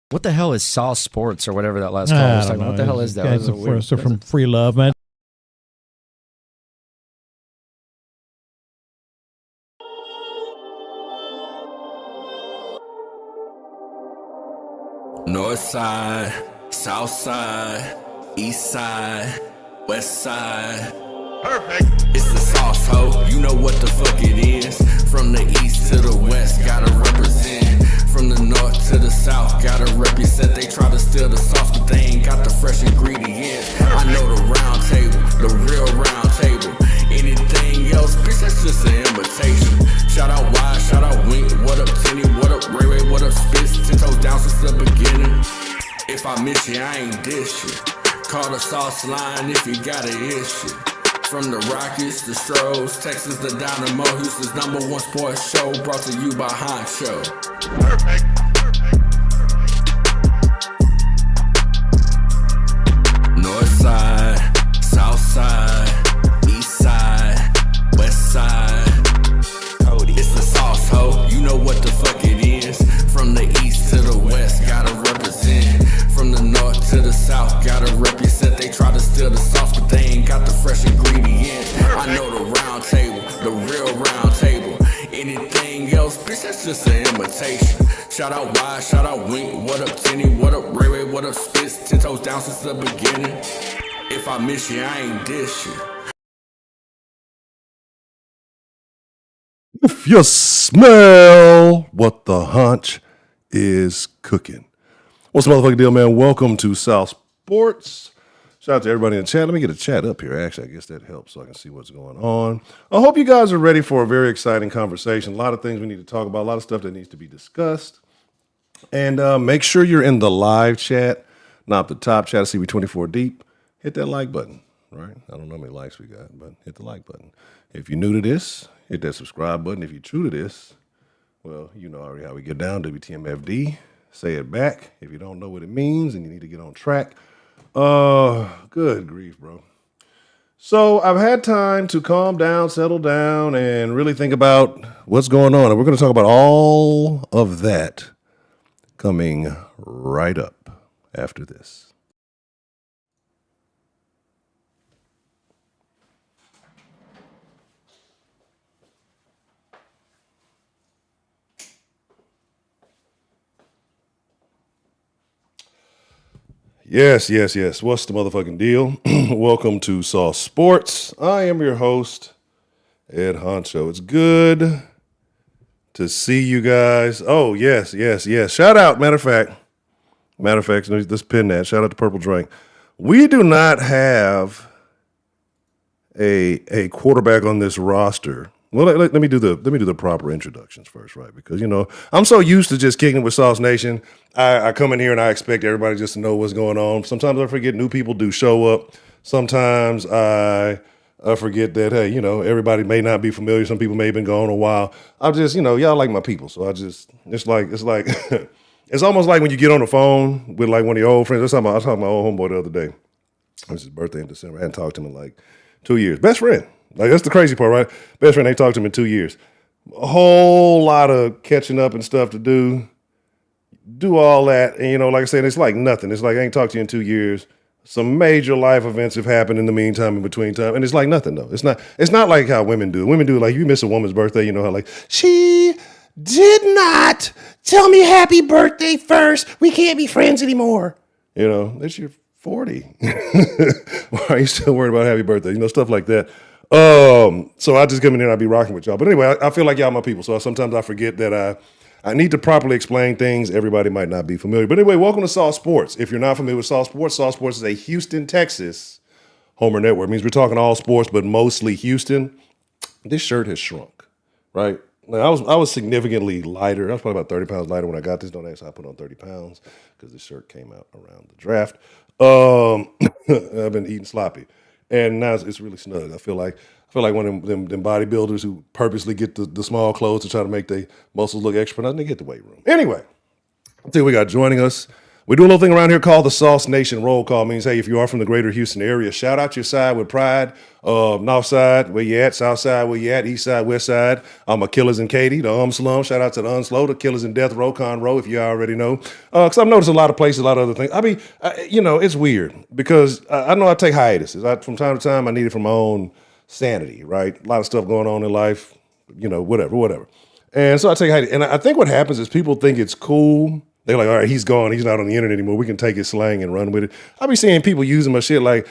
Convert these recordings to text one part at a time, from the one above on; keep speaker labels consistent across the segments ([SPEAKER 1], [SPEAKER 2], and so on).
[SPEAKER 1] What the hell is Sauce Sports or whatever that last call was talking about? What the hell is that?
[SPEAKER 2] Guys are from Free Love, man.
[SPEAKER 3] North side, south side, east side, west side. Perfect. It's the sauce, ho. You know what the fuck it is. From the east to the west, gotta represent. From the north to the south, gotta represent. They try to steal the sauce, but they ain't got the fresh ingredients. I know the round table, the real round table. Anything else, bitch, that's just an imitation. Shout out Wide, shout out Wink. What up, Tenny? What up, Ray Ray? What up, Spitz? 10 toes down since the beginning. If I miss you, I ain't dish you. Call the sauce line if you got an issue. From the Rockets, the Strouds, Texans, the Dynamo, Houston's #1 sports show, brought to you by Honcho. Perfect. North side, south side, east side, west side. Cody. It's the sauce, ho. You know what the fuck it is. From the east to the west, gotta represent. From the north to the south, gotta represent. They try to steal the sauce, but they ain't got the fresh ingredients. I know the round table, the real round table. Anything else, bitch, that's just an imitation. Shout out Wide, shout out Wink. What up, Tenny? What up, Ray Ray? What up, Spitz? 10 toes down since the beginning. If I miss you, I ain't dish you.
[SPEAKER 4] If you smell what the hunch is cooking. What's the motherfucking deal, man? Welcome to South Sports. Shout out to everybody in the chat. Let me get a chat up here. Actually, I guess that helps so I can see what's going on. I hope you guys are ready for a very exciting conversation. A lot of things we need to talk about, a lot of stuff that needs to be discussed. And make sure you're in the live chat, not the top chat. I see we 24 deep. Hit that like button, right? I don't know how many likes we got, but hit the like button. If you're new to this, hit that subscribe button. If you're true to this, well, you know already how we get down. WTMFD. Say it back. If you don't know what it means and you need to get on track. Good grief, bro. So I've had time to calm down, settle down, and really think about what's going on. And we're going to talk about all of that coming right up after this. Yes. What's the motherfucking deal? Welcome to Sauce Sports. I am your host, Ed Honcho. It's good to see you guys. Oh, yes. Shout out, matter of fact, let's pin that. Shout out to Purple Drink. We do not have a quarterback on this roster. Well, let me do the proper introductions first, right? Because, you know, I'm so used to just kicking with Sauce Nation. I come in here and I expect everybody just to know what's going on. Sometimes I forget new people do show up. Sometimes I forget that, hey, you know, everybody may not be familiar. Some people may have been gone a while. I just, you know, y'all like my people. So it's like, it's almost like when you get on the phone with like one of your old friends. I was talking to my old homeboy the other day. It was his birthday in December. I hadn't talked to him in like 2 years. Best friend. Like, that's the crazy part, right? Best friend, ain't talked to him in 2 years. A whole lot of catching up and stuff to do. Do all that. And, you know, like I said, it's like nothing. It's like I ain't talked to you in 2 years. Some major life events have happened in the meantime, in between time. And it's like nothing, though. It's not like how women do. Women do, like, you miss a woman's birthday, you know how, like, she did not tell me happy birthday first. We can't be friends anymore. You know, it's your 40. Why are you still worried about happy birthday? You know, stuff like that. So I just come in here and I'll be rocking with y'all. But anyway, I feel like y'all my people. So sometimes I forget that I need to properly explain things. Everybody might not be familiar. But anyway, welcome to Sauce Sports. If you're not familiar with Sauce Sports is a Houston, Texas Homer network. It means we're talking all sports, but mostly Houston. This shirt has shrunk, right? Like I was significantly lighter. I was probably about 30 pounds lighter when I got this. Don't ask how I put on 30 pounds because this shirt came out around the draft. I've been eating sloppy. And now it's really snug. I feel like one of them bodybuilders who purposely get the small clothes to try to make their muscles look extra, but they get the weight room. Anyway, I think we got joining us We do a little thing around here called the Sauce Nation Roll Call. Means, hey, if you are from the greater Houston area, shout out your side with pride. North side, where you at? South side, where you at? East side, west side. I'm a Killers and Katie, the Slum. Shout out to the Unslow, the Killers and Death Row, Conroe, if you already know. Because I've noticed a lot of places, a lot of other things. I mean, it's weird because I know I take hiatuses. From time to time, I need it for my own sanity, right? A lot of stuff going on in life, whatever. And so I take hiatus. And I think what happens is people think it's cool. They're like, all right, he's gone. He's not on the internet anymore. We can take his slang and run with it. I be seeing people using my shit like,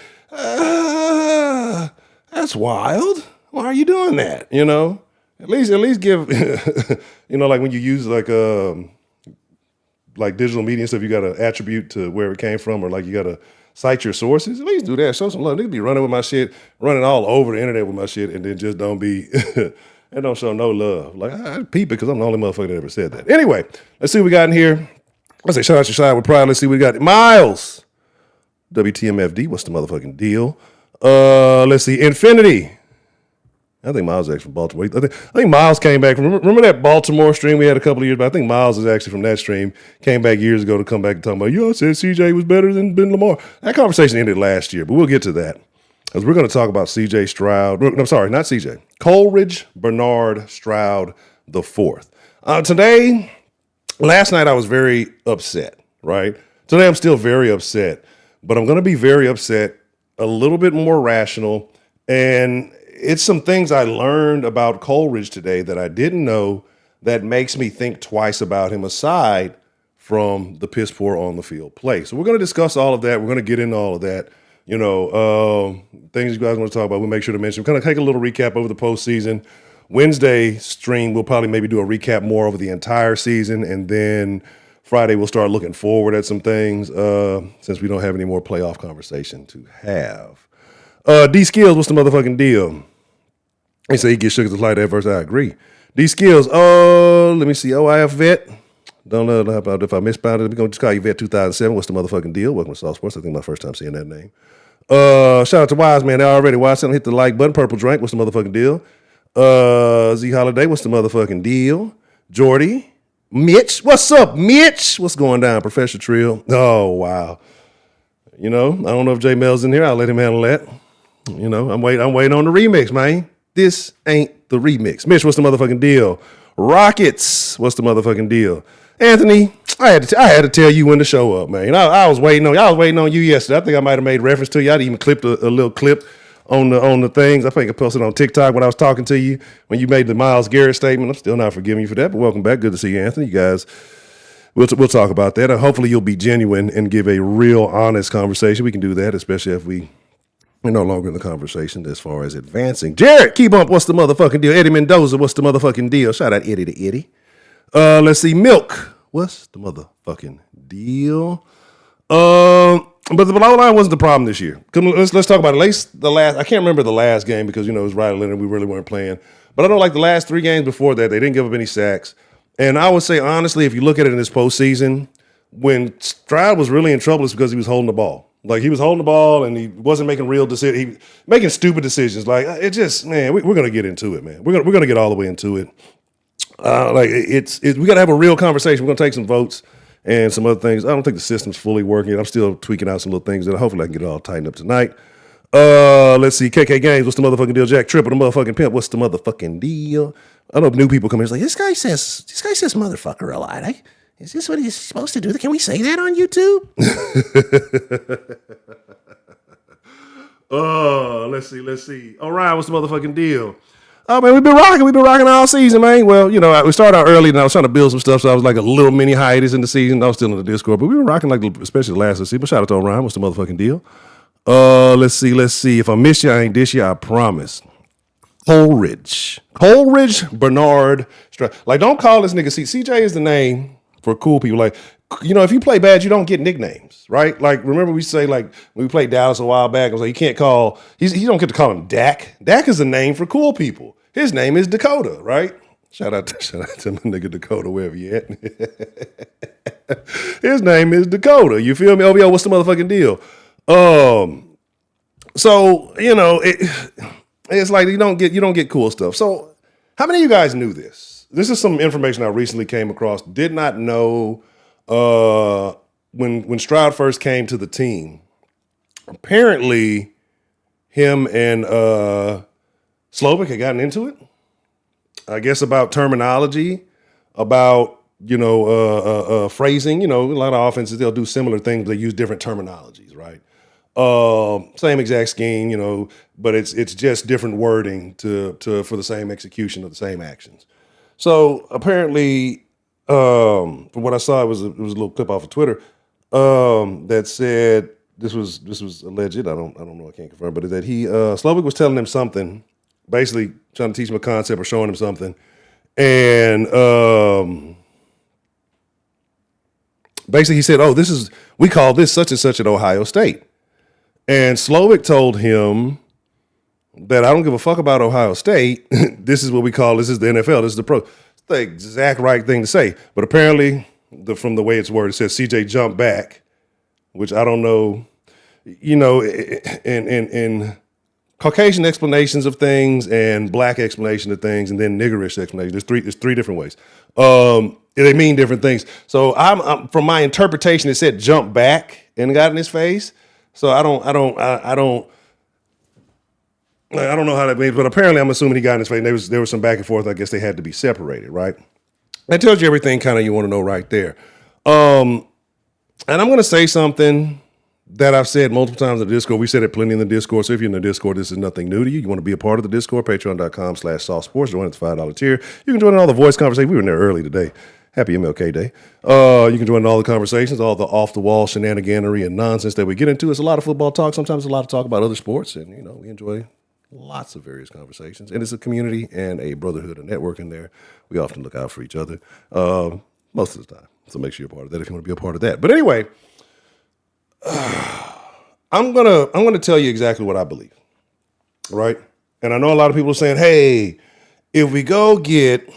[SPEAKER 4] that's wild. Why are you doing that? At least give, like when you use like digital media and stuff, you got to attribute to where it came from, or like you got to cite your sources. At least do that. Show some love. They be running with my shit, running all over the internet with my shit, and then just don't be, and don't show no love. Like, I peep it because I'm the only motherfucker that ever said that. Anyway, let's see what we got in here. I say shout out your side with pride. Let's see what we got. Miles, WTMFD. What's the motherfucking deal? Let's see. Infinity. I think Miles is actually from Baltimore. I think Miles came back from. Remember that Baltimore stream we had a couple of years back? I think Miles is actually from that stream. Came back years ago to come back and talk about, I said CJ was better than Ben Lamar. That conversation ended last year, but we'll get to that. Because we're going to talk about CJ Stroud. I'm sorry, not CJ. Coleridge Bernard Stroud the fourth. Last night I was very upset, right? Today I'm still very upset, but I'm going to be very upset, a little bit more rational, and it's some things I learned about Coleridge today that I didn't know that makes me think twice about him aside from the piss poor on the field play. So we're going to discuss all of that. We're going to get into all of that. Things you guys want to talk about, we'll make sure to mention. We're going to take a little recap over the postseason. Wednesday stream, we'll probably maybe do a recap more over the entire season, and then Friday we'll start looking forward at some things since we don't have any more playoff conversation to have. D Skills, what's the motherfucking deal? They say he gets shook at the light at first. I agree. D Skills, let me see. OIF Vet. Don't know about if I misspelled it. We're going to just call you Vet 2007. What's the motherfucking deal? Welcome to South Sports. I think my first time seeing that name. Shout out to Wise Man. They already. Wise Man, hit the like button. Purple Drink. What's the motherfucking deal? Z Holiday, what's the motherfucking deal? Jordy, Mitch, what's up, Mitch? What's going down, Professor Trill? Oh, wow. I don't know if J Mel's in here. I'll let him handle that. I'm waiting on the remix, man. This ain't the remix. Mitch, what's the motherfucking deal? Rockets, what's the motherfucking deal? Anthony, I had to tell you when to show up, man. I was waiting on you yesterday. I think I might have made reference to you. I'd even clipped a little clip on the things. I think I posted on TikTok when I was talking to you when you made the Myles Garrett statement. I'm still not forgiving you for that, but welcome back. Good to see you, Anthony. You guys, we'll talk about that. Hopefully you'll be genuine and give a real honest conversation. We can do that, especially if we're no longer in the conversation as far as advancing. Jared, keep up. What's the motherfucking deal? Eddie Mendoza, what's the motherfucking deal? Shout out Eddie to Eddie. Let's see. Milk, what's the motherfucking deal? But the low line wasn't the problem this year. Let's talk about it. At least I can't remember the last game because, it was Riley Leonard. We really weren't playing. But I know like the last 3 games before that, they didn't give up any sacks. And I would say, honestly, if you look at it in this postseason, when Stroud was really in trouble, it's because he was holding the ball. Like, he was holding the ball and he wasn't making real decisions. He was making stupid decisions. Like, it just, man, we're going to get into it, man. We're going to get all the way into it. We got to have a real conversation. We're going to take some votes and some other things. I don't think the system's fully working. I'm still tweaking out some little things that hopefully I can get it all tightened up tonight. Let's see. KK Games, what's the motherfucking deal? Jack Triple, the motherfucking pimp, what's the motherfucking deal? I know new people come in. It's like, this guy says motherfucker a lot. Is this what he's supposed to do? Can we say that on YouTube? Let's see. All right, what's the motherfucking deal? Oh, man, we've been rocking all season, man. Well, we started out early and I was trying to build some stuff, so I was like a little mini hiatus in the season. I was still in the Discord, but we were rocking especially the last season. But shout out to Orion, what's the motherfucking deal? Let's see. If I miss you, I ain't dish you, I promise. Coleridge Bernard Stroud. Like, don't call this nigga CJ is the name for cool people. Like, if you play bad, you don't get nicknames, right? Like, remember we say, like, when we played Dallas a while back, I was like, you can't call, you don't get to call him Dak. Dak is a name for cool people. His name is Dakota, right? Shout out to my nigga Dakota, wherever you at. His name is Dakota. You feel me? OVO, what's the motherfucking deal? So, it's like you don't get cool stuff. So, how many of you guys knew this? This is some information I recently came across. Did not know when Stroud first came to the team, apparently him and Slovic had gotten into it. I guess about terminology, about phrasing. A lot of offenses, they'll do similar things, but they use different terminologies, right? Same exact scheme, but it's just different wording for the same execution of the same actions. So apparently, from what I saw, it was a little clip off of Twitter that said this was alleged. I don't know. I can't confirm, but that Slovic was telling him something, basically trying to teach him a concept or showing him something, and basically he said, "Oh, we call this such and such at Ohio State," and Slovic told him that I don't give a fuck about Ohio State. This is what we call, this is the NFL, this is the pro. It's the exact right thing to say. But apparently, from the way it's worded, it says CJ jumped back, which I don't know, in Caucasian explanations of things and black explanation of things and then niggerish explanation. There's three different ways. They mean different things. So I'm from my interpretation, it said jump back and got in his face. So I don't know how that means, but apparently I'm assuming he got in his face. There was some back and forth. I guess they had to be separated, right? That tells you everything kind of you want to know right there. And I'm going to say something that I've said multiple times in the Discord. We said it plenty in the Discord. So if you're in the Discord, this is nothing new to you. You want to be a part of the Discord, patreon.com/softsports. Join at the $5 tier. You can join in all the voice conversation. We were in there early today. Happy MLK Day. You can join in all the conversations, all the off-the-wall shenaniganery and nonsense that we get into. It's a lot of football talk. Sometimes a lot of talk about other sports. And, we enjoy lots of various conversations. And it's a community and a brotherhood and networking there. We often look out for each other most of the time. So make sure you're a part of that if you want to be a part of that. But anyway, I'm gonna tell you exactly what I believe, right? And I know a lot of people are saying, "Hey, if we go get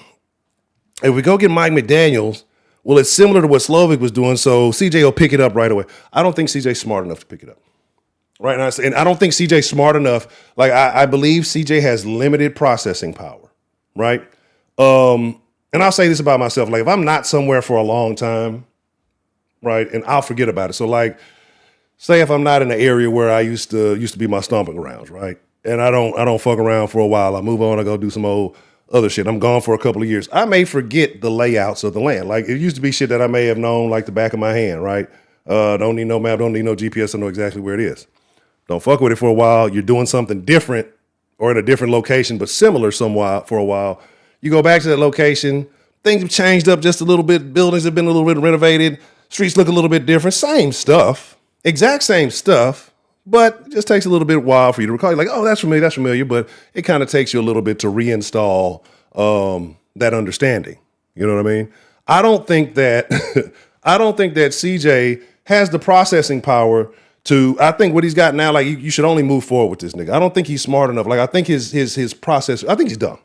[SPEAKER 4] Mike McDaniels, well, it's similar to what Slovic was doing, so CJ will pick it up right away." I don't think CJ's smart enough to pick it up, right? And I don't think CJ's smart enough. Like I believe CJ has limited processing power, right? And I'll say this about myself: like if I'm not somewhere for a long time, right, and I'll forget about it. So like, say if I'm not in the area where I used to be my stomping grounds, right? And I don't fuck around for a while. I move on, I go do some old other shit. I'm gone for a couple of years. I may forget the layouts of the land. Like it used to be shit that I may have known like the back of my hand, right? Don't need no map, don't need no GPS, I know exactly where it is. Don't fuck with it for a while. You're doing something different or in a different location, but similar somewhat for a while. You go back to that location, things have changed up just a little bit. Buildings have been a little bit renovated. Streets look a little bit different. Same stuff. Exact same stuff, but it just takes a little bit while for you to recall. You're like, oh, that's familiar, but it kind of takes you a little bit to reinstall that understanding. You know what I mean? I don't think that CJ has the processing power to. I think what he's got now, like you should only move forward with this nigga. I don't think he's smart enough. Like I think his process. I think he's dumb.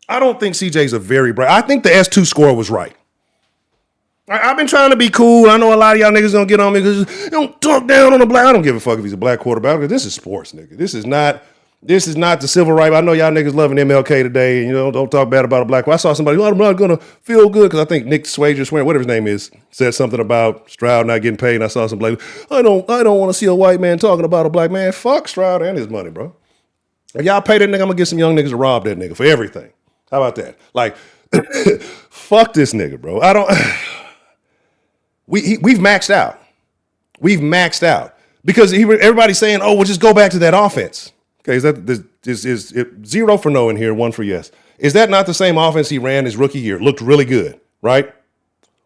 [SPEAKER 4] I don't think CJ's a very bright. I think the S2 score was right. I've been trying to be cool. I know a lot of y'all niggas gonna get on me because you don't talk down on the black. I don't give a fuck if he's a black quarterback because this is sports, nigga. This is not the civil right. I know y'all niggas loving MLK today, and don't talk bad about a black. I saw somebody, I'm not gonna feel good because I think Nick Swager, whatever his name is, said something about Stroud not getting paid. And I saw some black. I don't want to see a white man talking about a black man. Fuck Stroud and his money, bro. If y'all pay that nigga, I'm gonna get some young niggas to rob that nigga for everything. How about that? Like, fuck this nigga, bro. I don't. We've maxed out. We've maxed out because everybody's saying, "Oh, well, just go back to that offense." Okay, is 0 for no in here, 1 for yes? Is that not the same offense he ran his rookie year? Looked really good, right?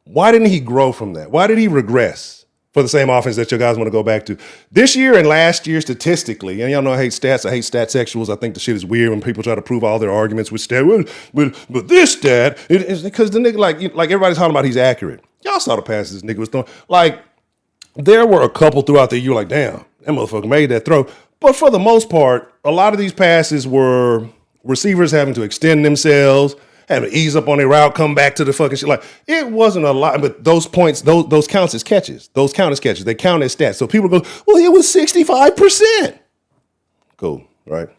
[SPEAKER 4] Why didn't he grow from that? Why did he regress for the same offense that you guys want to go back to this year and last year statistically? And y'all know I hate stats. I hate stat sexuals. I think the shit is weird when people try to prove all their arguments with stat. But this stat is because the nigga like everybody's talking about he's accurate. Y'all saw the passes this nigga was throwing. Like, there were a couple throughout the year, like, damn, that motherfucker made that throw. But for the most part, a lot of these passes were receivers having to extend themselves, having to ease up on their route, come back to the fucking shit. Like, it wasn't a lot, but those points, those counts as catches. Those count as catches. They count as stats. So people go, well, it was 65%. Cool, right?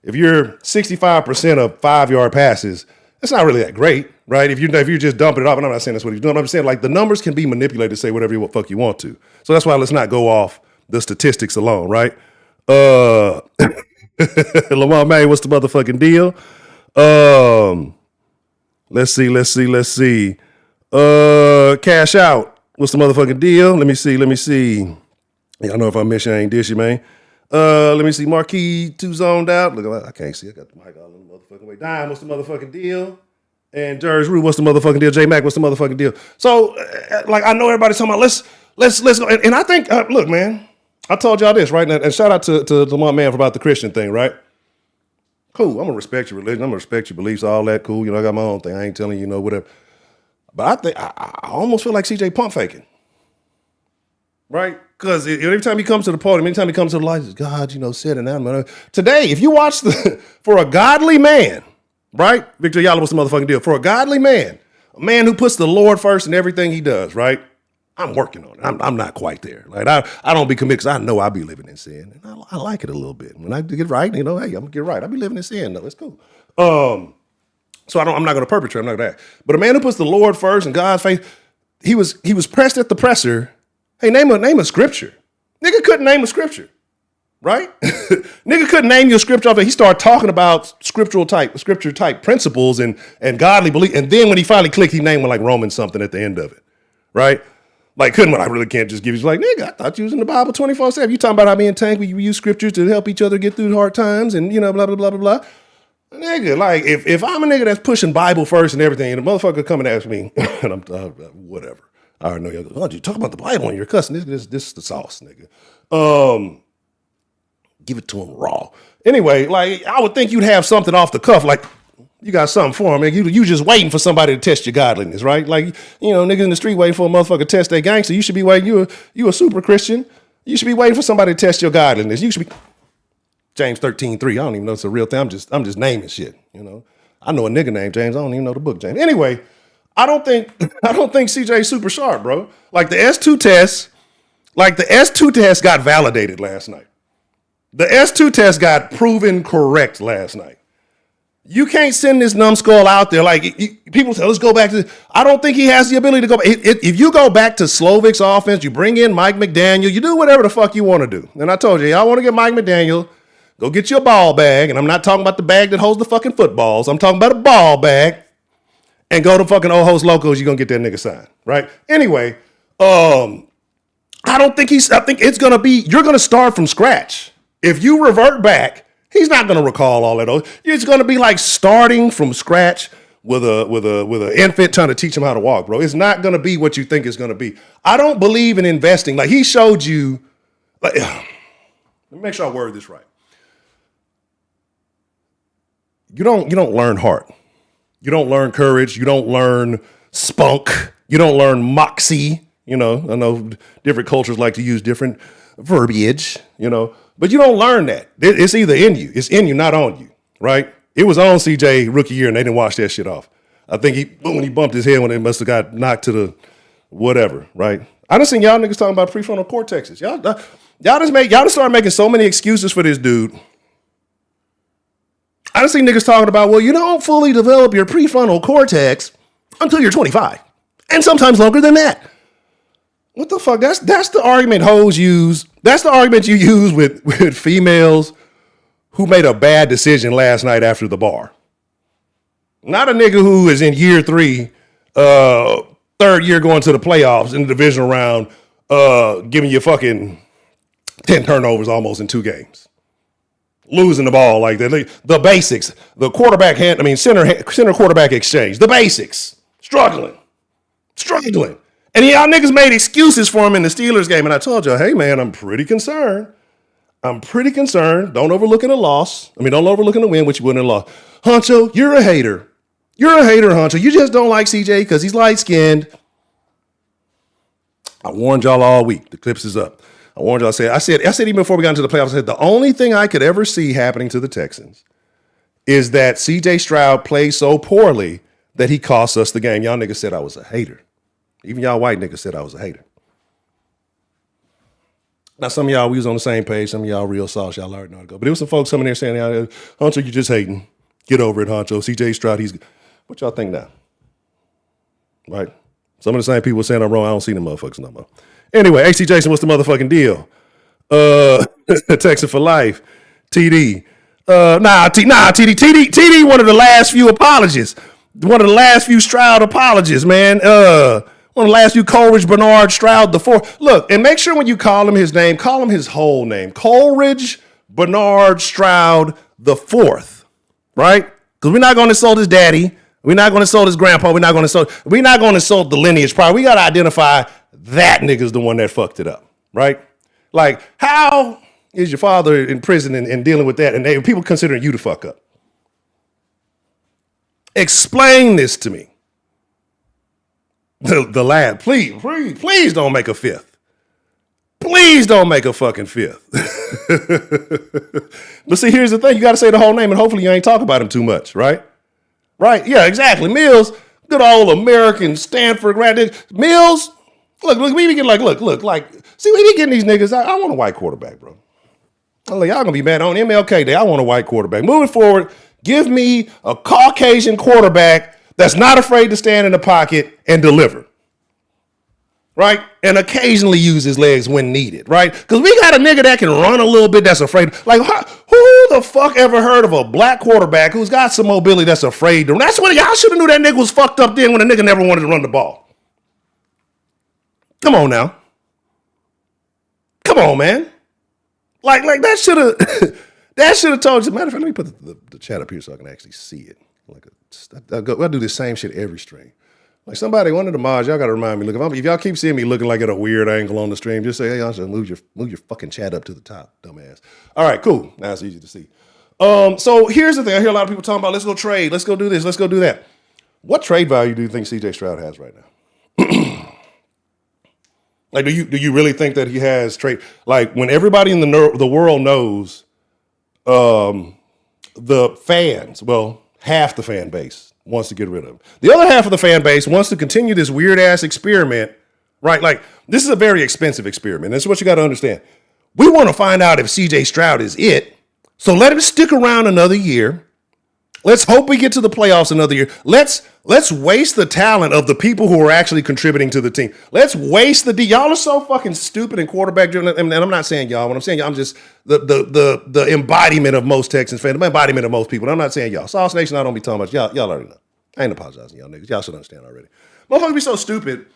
[SPEAKER 4] If you're 65% of 5-yard passes, It's not really that great, right? If you're just dumping it off, and I'm not saying that's what he's doing. I'm just saying like the numbers can be manipulated to say whatever the fuck you want to. So that's why let's not go off the statistics alone, right? Lamar May, what's the motherfucking deal? Let's see. Cash out. What's the motherfucking deal? Let me see. Y'all know if I miss you, I ain't dish you, man. Let me see. Marquis, 2 zoned out. Look, I can't see. I got the mic all in the motherfucking way. Dime, what's the motherfucking deal? And Jerry's Rue, what's the motherfucking deal? J Mac, what's the motherfucking deal? So, like, I know everybody's talking about let's go. And I think, look, man, I told y'all this, right? And shout out to Lamar Man about the Christian thing, right? Cool. I'm gonna respect your religion. I'm gonna respect your beliefs, all that. Cool. You know, I got my own thing. I ain't telling you, whatever. But I think I almost feel like CJ pump faking. Right? Because every time he comes to the podium, anytime he comes to the light, God, said and that. Today, if you watch for a godly man, right? Victor Yala, what's the motherfucking deal? For a godly man, a man who puts the Lord first in everything he does, right? I'm working on it. I'm not quite there. Like I don't be committed because I know I be living in sin. And I like it a little bit. When I get right, hey, I'm gonna get right. I be living in sin though. It's cool. So I'm not gonna perpetrate, I'm not gonna act. But a man who puts the Lord first and God's faith, he was pressed at the presser. Hey, name a scripture. Nigga couldn't name a scripture, right? Nigga couldn't name you a scripture. He started talking about scripture type principles and godly belief. And then when he finally clicked, he named one like Romans something at the end of it, right? Like, I really can't just give you, like, nigga, I thought you was in the Bible 24/7. You talking about how me and Tank, we use scriptures to help each other get through hard times and, blah, blah, blah, blah, blah. Nigga, like, if I'm a nigga that's pushing Bible first and everything, and a motherfucker come and ask me, and I'm, whatever. I already know y'all go, you talk about the Bible and you're cussing. This is the sauce, nigga. Give it to him raw. Anyway, like, I would think you'd have something off the cuff, like, you got something for him, man. You just waiting for somebody to test your godliness, right? Like, niggas in the street waiting for a motherfucker to test their gangster. You should be waiting. You a super Christian. You should be waiting for somebody to test your godliness. You should be James 13:3. I don't even know it's a real thing. I'm just naming shit. I know a nigga named James. I don't even know the book James. Anyway, I don't think CJ's super sharp, bro. Like the S2 test got validated last night. The S2 test got proven correct last night. You can't send this numbskull out there. Like people say, let's go back to. I don't think he has the ability to go back. If you go back to Slovic's offense, you bring in Mike McDaniel, you do whatever the fuck you want to do. And I told you, y'all want to get Mike McDaniel, go get you a ball bag. And I'm not talking about the bag that holds the fucking footballs. I'm talking about a ball bag. And go to fucking Ojos Locos, you're going to get that nigga signed, right? Anyway, I think it's going to be, you're going to start from scratch. If you revert back, he's not going to recall all of those. It's going to be like starting from scratch with a infant trying to teach him how to walk, bro. It's not going to be what you think it's going to be. I don't believe in investing. Like he showed you, let me make sure I word this right. You don't learn heart. You don't learn courage. You don't learn spunk. You don't learn moxie. I know different cultures like to use different verbiage, but you don't learn that. It's either in you. It's in you, not on you, right? It was on CJ rookie year and they didn't wash that shit off. I think when he bumped his head when it must have got knocked to the whatever, right? I done seen y'all niggas talking about prefrontal cortexes. Y'all just start making so many excuses for this dude. I done seen niggas talking about, well, you don't fully develop your prefrontal cortex until you're 25. And sometimes longer than that. What the fuck? That's the argument hoes use. That's the argument you use with females who made a bad decision last night after the bar. Not a nigga who is in year 3, third year going to the playoffs in the divisional round, giving you fucking 10 turnovers almost in 2 games. Losing the ball like that. The basics. The center quarterback exchange. The basics. Struggling. And y'all niggas made excuses for him in the Steelers game. And I told y'all, hey man, I'm pretty concerned. Don't overlook in a loss. Don't overlook in a win, which you wouldn't have lost. Honcho, you're a hater. Honcho. You just don't like CJ because he's light-skinned. I warned y'all all week. The clips is up. I warned y'all. I said even before we got into the playoffs, I said the only thing I could ever see happening to the Texans is that CJ Stroud plays so poorly that he costs us the game. Y'all niggas said I was a hater. Even y'all white niggas said I was a hater. Now, some of y'all, we was on the same page. Some of y'all real sauce. Y'all already know how to go. But there was some folks coming there saying, Honcho, you just hating. Get over it, Honcho. CJ Stroud, What y'all think now? Right? Some of the same people saying I'm wrong. I don't see them motherfuckers no more. Anyway, HT Jason, what's the motherfucking deal? Texan for life. TD. TD, one of the last few apologists. One of the last few Stroud apologists, man. One of the last few Coleridge Bernard Stroud the fourth. Look, and make sure when you call him his name, call him his whole name. Coleridge Bernard Stroud the fourth, right? Because we're not going to insult his daddy. We're not going to insult his grandpa. We're not going to insult the lineage. Probably we got to identify that nigga's the one that fucked it up, right? Like, how is your father in prison and dealing with that, and people considering you to fuck up? Explain this to me. The lad, please don't make a fifth. Please don't make a fucking fifth. But see, here's the thing. You got to say the whole name, and hopefully you ain't talk about him too much, right? Right? Yeah, exactly. Mills, good old American Stanford grad. Mills, look, we be getting see, we be getting these niggas. I want a white quarterback, bro. I'm like, y'all gonna be mad on MLK Day. I want a white quarterback. Moving forward, give me a Caucasian quarterback that's not afraid to stand in the pocket and deliver. Right? And occasionally use his legs when needed, right? Because we got a nigga that can run a little bit that's afraid. Like, who the fuck ever heard of a black quarterback who's got some mobility that's afraid to run? That's when y'all should have knew that nigga was fucked up then when the nigga never wanted to run the ball. Come on now. Come on, man. Like that should have told you. Matter of fact, let me put the chat up here so I can actually see it. I do the same shit every stream. Like somebody, one of the mods, y'all got to remind me. Look, if y'all keep seeing me looking like at a weird angle on the stream, just say, hey, y'all should move your fucking chat up to the top, dumbass. All right, cool. Now it's easy to see. So here's the thing. I hear a lot of people talking about, let's go trade. Let's go do this. Let's go do that. What trade value do you think CJ Stroud has right now? Like, do you really think that he has trade? Like, when everybody in the world knows the fans, well, half the fan base wants to get rid of him. The other half of the fan base wants to continue this weird-ass experiment, right? Like, this is a very expensive experiment. This is what you got to understand. We want to find out if CJ Stroud is it, so let him stick around another year. Let's hope we get to the playoffs another year. Let's waste the talent of the people who are actually contributing to the team. Let's waste y'all are so fucking stupid and quarterback driven. And I'm not saying y'all. When I'm saying y'all, I'm just the embodiment of most Texans fans, the embodiment of most people. I'm not saying y'all. Sauce Nation, I don't be talking about y'all already know. I ain't apologizing, y'all niggas. Y'all should understand already. Motherfuckers be so stupid.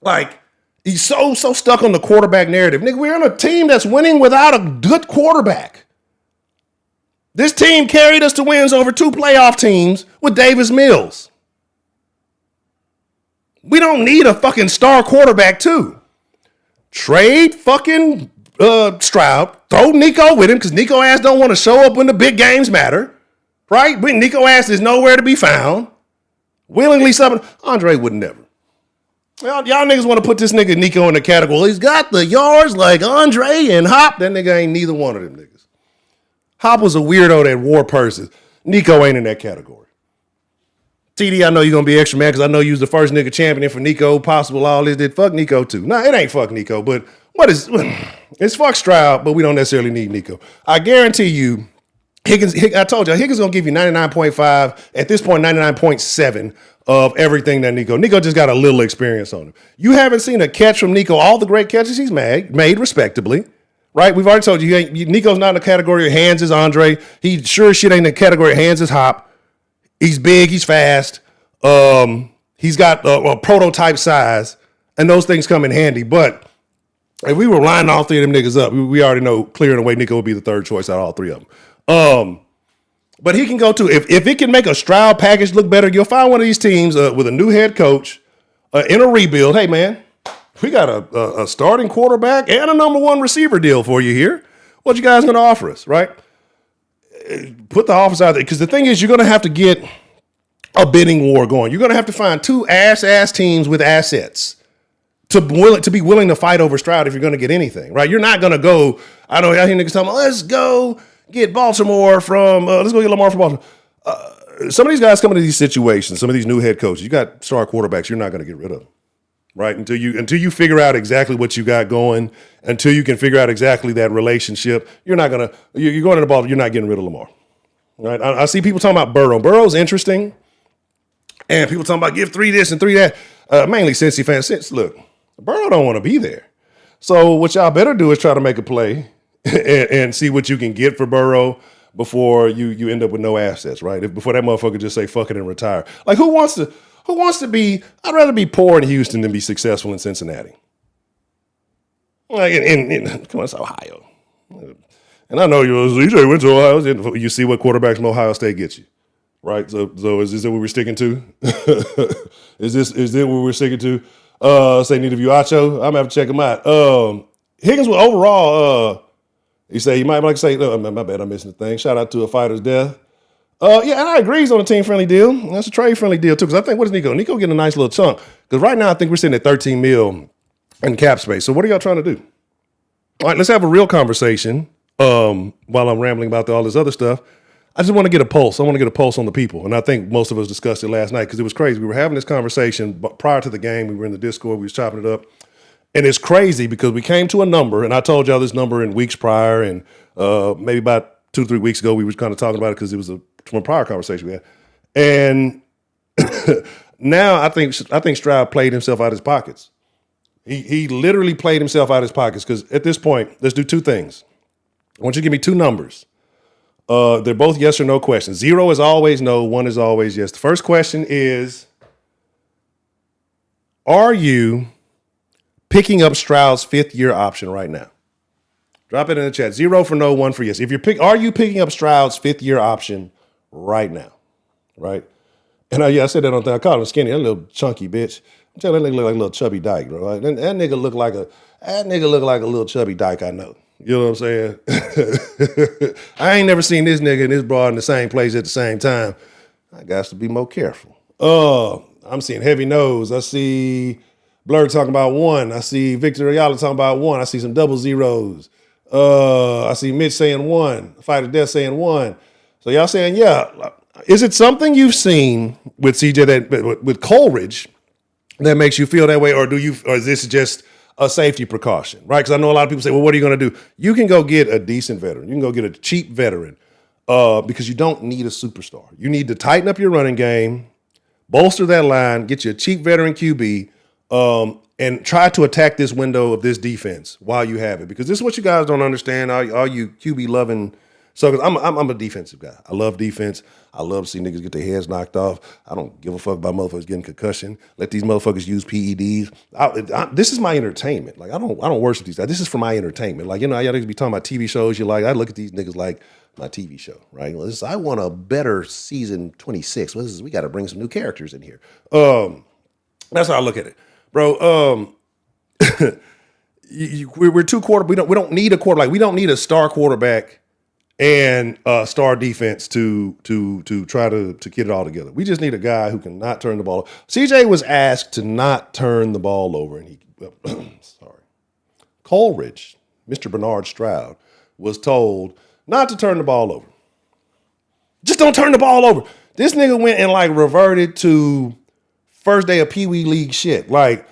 [SPEAKER 4] Like, he's so stuck on the quarterback narrative. Nigga, we're on a team that's winning without a good quarterback. This team carried us to wins over 2 playoff teams with Davis Mills. We don't need a fucking star quarterback too. Trade fucking Stroud. Throw Nico with him because Nico ass don't want to show up when the big games matter. Right? When Nico ass is nowhere to be found. Willingly something. Andre would never. Y'all niggas want to put this nigga Nico in the category. He's got the yards like Andre and Hop. That nigga ain't neither one of them niggas. Hop was a weirdo that wore purses. Nico ain't in that category. TD, I know you're going to be extra mad because I know you was the first nigga championing for Nico. Possible all this did. Fuck Nico too. Nah, it ain't fuck Nico, but it's fuck Stroud, but we don't necessarily need Nico. I guarantee you, I told you, Higgins going to give you 99.5, at this point 99.7 of everything that Nico just got a little experience on him. You haven't seen a catch from Nico, all the great catches he's made respectably. Right? We've already told you, Nico's not in the category of hands as Andre. He sure shit ain't in the category of hands as Hop. He's big. He's fast. He's got a prototype size, and those things come in handy. But if we were lining all 3 of them niggas up, we already know clear and away Nico would be the third choice out of all 3 of them. But he can go to, if it can make a Stroud package look better, you'll find one of these teams with a new head coach in a rebuild. Hey, man. We got a starting quarterback and a number 1 receiver deal for you here. What you guys going to offer us, right? Put the offers out there. Because the thing is, you're going to have to get a bidding war going. You're going to have to find 2 ass teams with assets to be willing to fight over Stroud if you're going to get anything, right? You're not going to go, I know, I hear niggas talking, let's go get Baltimore from, let's go get Lamar from Baltimore. Some of these guys come into these situations, some of these new head coaches, you got star quarterbacks you're not going to get rid of. Right, until you figure out exactly what you got going, until you can figure out exactly that relationship, you're going to the ball. You're not getting rid of Lamar. Right, I see people talking about Burrow. Burrow's interesting. And people talking about give 3 this and 3 that. Mainly Cincy fans. Look, Burrow don't want to be there. So what y'all better do is try to make a play and see what you can get for Burrow before you end up with no assets, right? Before that motherfucker just say fuck it and retire. Like who wants to be? I'd rather be poor in Houston than be successful in Cincinnati. Like come on, it's Ohio. And I know CJ went to Ohio. You see what quarterbacks from Ohio State gets you. Right, so is this what we're sticking to? is this what we're sticking to? Say need of you Acho. I'm gonna have to check him out. Higgins was overall. He said he might like to say, my bad, I'm missing the thing. Shout out to a fighter's death. Yeah, and I agree he's on a team friendly deal. That's a trade friendly deal too. Because I think what is Nico? Nico getting a nice little chunk. Because right now I think we're sitting at 13 mil in cap space. So what are y'all trying to do? All right, let's have a real conversation. While I'm rambling about all this other stuff. I just want to get a pulse. I want to get a pulse on the people. And I think most of us discussed it last night because it was crazy. We were having this conversation but prior to the game. We were in the Discord. We was chopping it up. And it's crazy because we came to a number, and I told y'all this number in weeks prior, and maybe about 2-3 weeks ago, we were kind of talking about it because it was from a prior conversation we had. And now I think Stroud played himself out of his pockets. He literally played himself out of his pockets because at this point, let's do 2 things. I want you to give me 2 numbers. They're both yes or no questions. 0 is always no. 1 is always yes. The first question is, are you picking up Stroud's 5th-year option right now? Drop it in the chat. 0 for no, 1 for yes. Are you picking up Stroud's 5th-year option right now? Right? And I said that on the I called him skinny, that little chunky bitch. I'm telling you, that nigga look like a little chubby dyke, bro. Right? That nigga look like a little chubby dyke I know. You know what I'm saying? I ain't never seen this nigga and this broad in the same place at the same time. I got to be more careful. I'm seeing heavy nose. I see Blur talking about 1. I see Victor Ayala talking about 1. I see some double zeros. I see Mitch saying 1. Fighter Death saying 1. So y'all saying, yeah. Is it something you've seen with CJ that with Coleridge that makes you feel that way, or is this just a safety precaution, right? Because I know a lot of people say, well, what are you going to do? You can go get a decent veteran. You can go get a cheap veteran because you don't need a superstar. You need to tighten up your running game, bolster that line, get you a cheap veteran QB, and try to attack this window of this defense while you have it. Because this is what you guys don't understand, all you QB-loving suckers. I'm a defensive guy. I love defense. I love to see niggas get their heads knocked off. I don't give a fuck about motherfuckers getting concussion. Let these motherfuckers use PEDs. This is my entertainment. Like I don't worship these guys. This is for my entertainment. Like, you know, y'all niggas be talking about TV shows you like. I look at these niggas like my TV show, right? Well, I want a better season 26. We got to bring some new characters in here. That's how I look at it, bro. We're 2 quarterbacks. We don't need a quarterback. We don't need a star quarterback and star defense to try to get it all together. We just need a guy who can not turn the ball over. CJ was asked to not turn the ball over, and he Coleridge, Mr. Bernard Stroud, was told not to turn the ball over. Just don't turn the ball over. This nigga went and like reverted to first day of Pee Wee League shit. Like,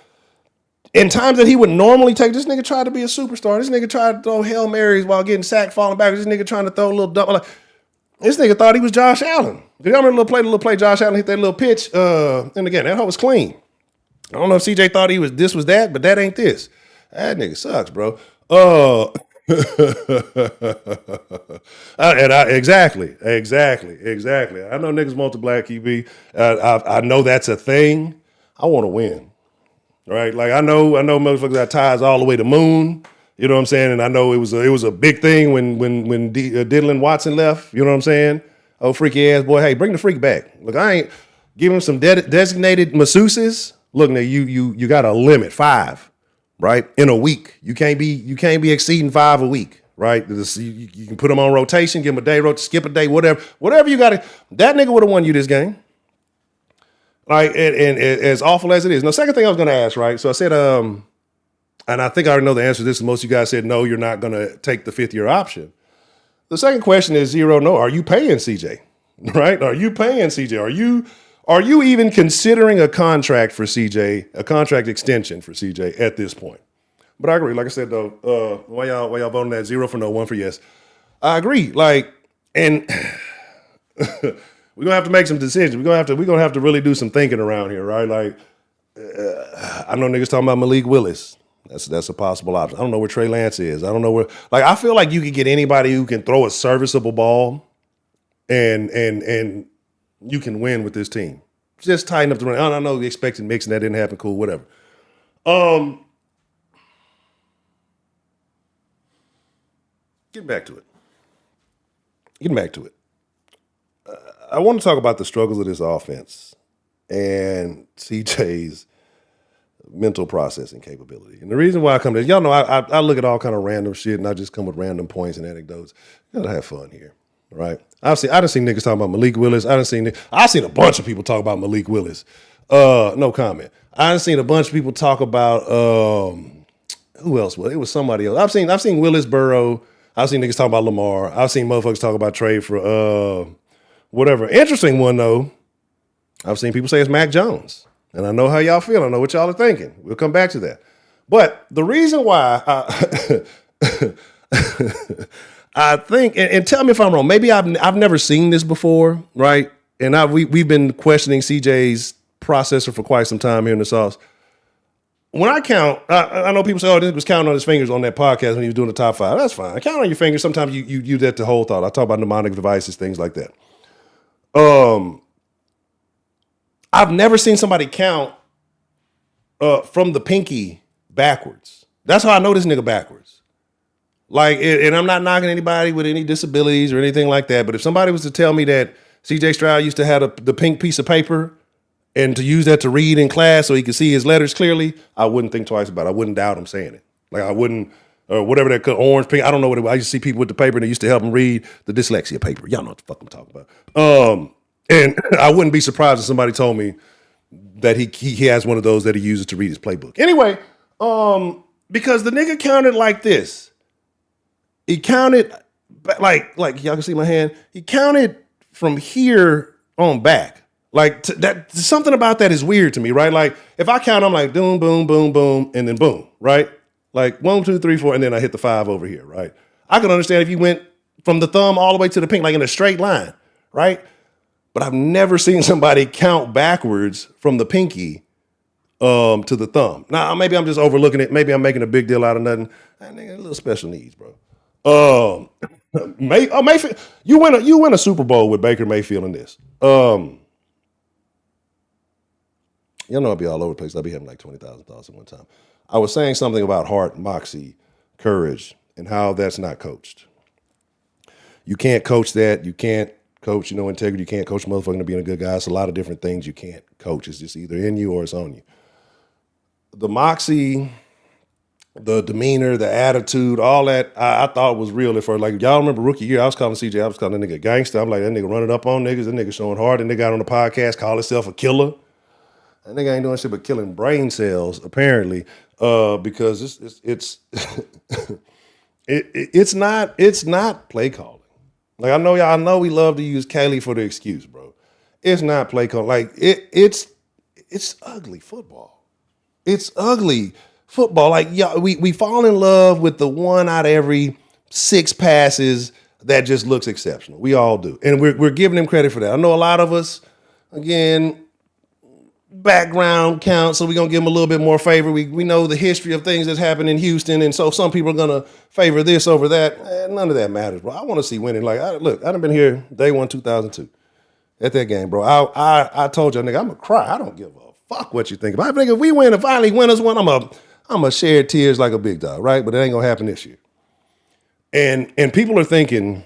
[SPEAKER 4] in times that he would normally take, this nigga tried to be a superstar. This nigga tried to throw Hail Marys while getting sacked, falling back. This nigga trying to throw a little dump. Like, this nigga thought he was Josh Allen. Did y'all remember the little play Josh Allen hit that little pitch? And again, that hoe was clean. I don't know if CJ thought this was that, but that ain't this. That nigga sucks, bro. Exactly. I know niggas want the black QB. I know that's a thing. I want to win. Right, like I know motherfuckers got ties all the way to moon. You know what I'm saying? And I know it was a big thing when Diddlin Watson left. You know what I'm saying? Oh, freaky ass boy. Hey, bring the freak back. Look, I ain't give him some designated masseuses. Look, now you got a limit 5, right? In a week, you can't be exceeding 5 a week, right? You can put them on rotation, give them a day, skip a day, whatever you got to. That nigga would have won you this game. Right, and as awful as it is. Now, second thing I was going to ask, right? So I said, and I think I already know the answer to this. Most of you guys said, no, you're not going to take the 5th-year option. The second question is 0, no. Are you paying CJ? Right? Are you paying CJ? Are you even considering a contract for CJ, a contract extension for CJ at this point? But I agree. Like I said, though, why y'all voting that 0 for no, 1 for yes? I agree. Like, and we're gonna have to make some decisions. We're gonna have to really do some thinking around here, right? Like, I know niggas talking about Malik Willis. That's a possible option. I don't know where Trey Lance is. I don't know where. Like, I feel like you could get anybody who can throw a serviceable ball, and you can win with this team. Just tighten up the run. I know we expected Mixon. That didn't happen. Cool, whatever. Getting back to it. I want to talk about the struggles of this offense and CJ's mental processing capability. And the reason why I come to this, y'all know I look at all kind of random shit and I just come with random points and anecdotes. You gotta have fun here, right? I done seen niggas talking about Malik Willis. I seen a bunch of people talk about Malik Willis. No comment. I done seen a bunch of people talk about who else was it? It was somebody else. I've seen Willis, Burrow. I've seen niggas talk about Lamar. I've seen motherfuckers talk about trade for whatever. Interesting one though. I've seen people say it's Mac Jones. And I know how y'all feel. I know what y'all are thinking. We'll come back to that. But the reason why I think, and tell me if I'm wrong, maybe I've never seen this before, right? And we've been questioning CJ's processor for quite some time here in the sauce. When I count, I know people say, oh, this was counting on his fingers on that podcast when he was doing the top 5. That's fine. Count on your fingers. Sometimes you use that to hold thought. I talk about mnemonic devices, things like that. I've never seen somebody count from the pinky backwards. That's how I know this nigga backwards. Like, and I'm not knocking anybody with any disabilities or anything like that, but if somebody was to tell me that CJ Stroud used to have the pink piece of paper and to use that to read in class so he could see his letters clearly, I wouldn't think twice about it. I wouldn't doubt him saying it. Like, I wouldn't, or whatever that orange, pink, I don't know what it was. I used to see people with the paper and they used to help him read the dyslexia paper. Y'all know what the fuck I'm talking about. And I wouldn't be surprised if somebody told me that he has one of those that he uses to read his playbook. Anyway, because the nigga counted like this. He counted, like y'all can see my hand, he counted from here on back. Like, that something about that is weird to me, right? Like, if I count, I'm like, boom, boom, boom, boom, and then boom, right? Like, 1, 2, 3, 4, and then I hit the 5 over here, right? I can understand if you went from the thumb all the way to the pink, like in a straight line, right? But I've never seen somebody count backwards from the pinky to the thumb. Now, maybe I'm just overlooking it. Maybe I'm making a big deal out of nothing. That nigga, a little special needs, bro. Mayfield, you win a Super Bowl with Baker Mayfield in this. Y'all know I'll be all over the place. I'll be having like 20,000 thoughts at one time. I was saying something about heart, moxie, courage, and how that's not coached. You can't coach that. You can't coach, integrity. You can't coach motherfucking to being a good guy. It's a lot of different things you can't coach. It's just either in you or it's on you. The moxie, the demeanor, the attitude, all that, I thought was real at first. Like, y'all remember rookie year, I was calling CJ, I was calling that nigga gangster. I'm like, that nigga running up on niggas, that nigga showing hard, that nigga got on the podcast, call himself a killer. That nigga ain't doing shit but killing brain cells, apparently, because it's not play calling. Like, I know we love to use Kaylee for the excuse, bro. It's not play calling. Like, it's ugly football. It's ugly football. Like, yeah, we fall in love with the one out of every 6 passes that just looks exceptional. We all do. And we're giving him credit for that. I know a lot of us, again, background count, so we're going to give him a little bit more favor. We know the history of things that's happened in Houston, and so some people are going to favor this over that. None of that matters, bro. I want to see winning. Like, I done been here day 1, 2002 at that game, bro. I told y'all, nigga, I'm going to cry. I don't give a fuck what you think about. I think if we win and finally win us one, I'm going to share tears like a big dog, right? But it ain't going to happen this year. And people are thinking,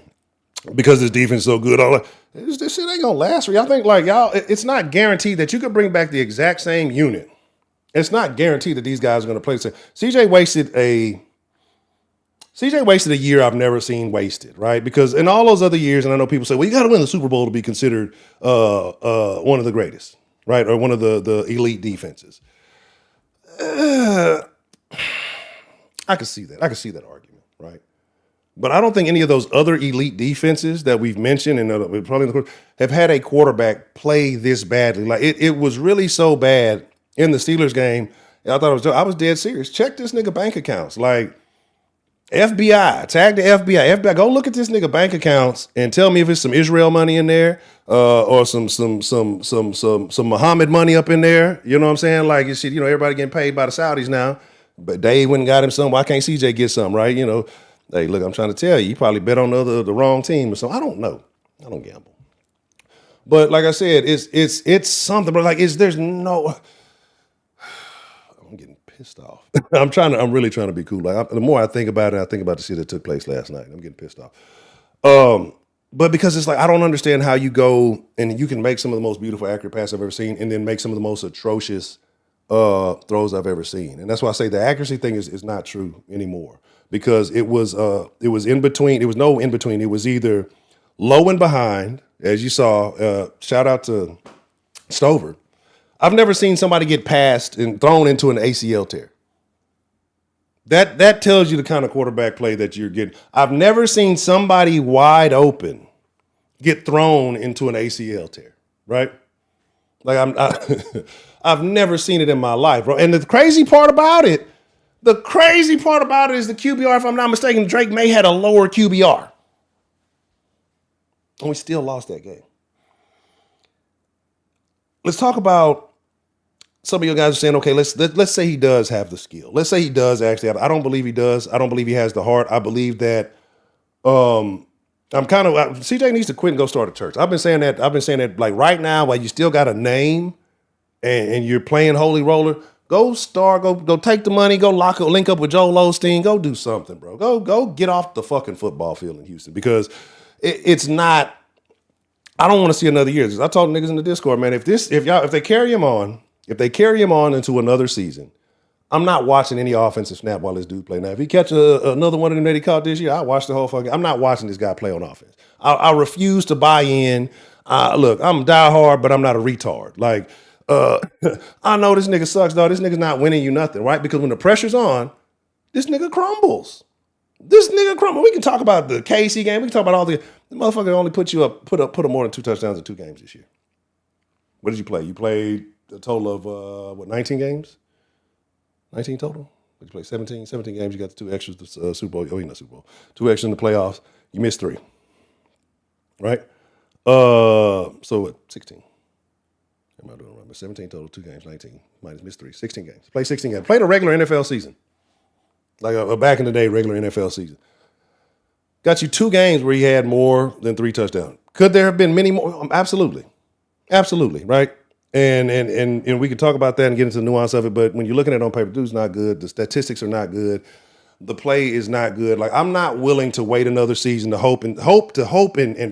[SPEAKER 4] because this defense is so good, all that, this shit ain't gonna last for y'all. Think like y'all, it's not guaranteed that you could bring back the exact same unit. It's not guaranteed that these guys are gonna play the same. CJ wasted a year I've never seen wasted, right? Because in all those other years, and I know people say, well, you gotta win the Super Bowl to be considered one of the greatest, right? Or one of the elite defenses. I could see that. I could see that argument, right? But I don't think any of those other elite defenses that we've mentioned and probably have had a quarterback play this badly. Like, it was really so bad in the Steelers game. I was dead serious. Check this nigga bank accounts. Like, FBI, tag the FBI. FBI, go look at this nigga bank accounts and tell me if it's some Israel money in there, or some Muhammad money up in there. You know what I'm saying? Like, shit, everybody getting paid by the Saudis now. But Dave went and got him some. Why can't CJ get something, right? Hey, look, I'm trying to tell you, probably bet on the wrong team or something. I don't know. I don't gamble. But like I said, it's something. But like, there's no. I'm getting pissed off. I'm really trying to be cool. Like, the more I think about it, I think about the shit that took place last night. I'm getting pissed off. But because it's like, I don't understand how you go and you can make some of the most beautiful, accurate passes I've ever seen, and then make some of the most atrocious throws I've ever seen. And that's why I say the accuracy thing is not true anymore, because it was in between. It was no in between. It was either low and behind, as you saw. Shout out to Stover. I've never seen somebody get passed and thrown into an ACL tear. That tells you the kind of quarterback play that you're getting. I've never seen somebody wide open get thrown into an ACL tear, right? Like, I've never seen it in my life, bro. And the crazy part about it is the QBR, if I'm not mistaken, Drake May had a lower QBR. And we still lost that game. Let's talk about some of you guys are saying, okay, let's say he does have the skill. Let's say he does actually have. I don't believe he does. I don't believe he has the heart. I believe that CJ needs to quit and go start a church. I've been saying that like right now, while you still got a name and you're playing holy roller, go take the money, go link up with Joel Osteen, go do something, bro. Go get off the fucking football field in Houston, because it's not. I don't want to see another year. I told niggas in the Discord, man, if they carry him on into another season, I'm not watching any offensive snap while this dude play. Now, if he catch another one of them that he caught this year, I watch the whole fucking. I'm not watching this guy play on offense. I refuse to buy in. Look, I'm diehard, but I'm not a retard. Like, I know this nigga sucks, dog. This nigga's not winning you nothing, right? Because when the pressure's on, this nigga crumbles. We can talk about the KC game. We can talk about all the motherfucker only put up more than 2 touchdowns in 2 games this year. What did you play? You played a total of 19 games? 19 total? Did you play 17? 17 games. You got the 2 extras, the Super Bowl. Not Super Bowl. 2 extras in the playoffs. You missed 3. Right? So what? 16. Am I doing right? 17 total, 2 games, 19. Minus missed 3. 16 games. Play 16 games. Played a regular NFL season. Like a back in the day regular NFL season. Got you 2 games where he had more than 3 touchdowns. Could there have been many more? Absolutely. Absolutely, right? And we can talk about that and get into the nuance of it, but when you're looking at it on paper, dude's not good. The statistics are not good. The play is not good. Like, I'm not willing to wait another season to hope and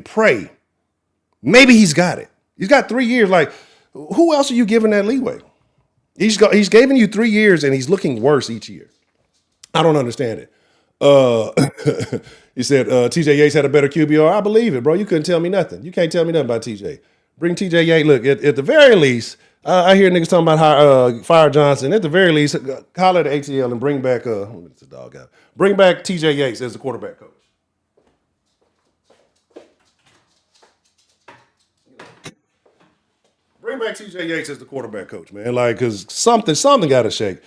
[SPEAKER 4] pray. Maybe he's got it. He's got 3 years. Like, who else are you giving that leeway? He's giving you 3 years and he's looking worse each year. I don't understand it. He said TJ Yates had a better QBR. I believe it, bro. You couldn't tell me nothing. You can't tell me nothing about TJ. Bring TJ Yates. Look, at the very least, I hear niggas talking about fire Johnson. At the very least, holler at the ATL and bring back what's the dog out? Bring back TJ Yates as the quarterback coach. Bring back TJ Yates as the quarterback coach, man. Like, cause something got to shake.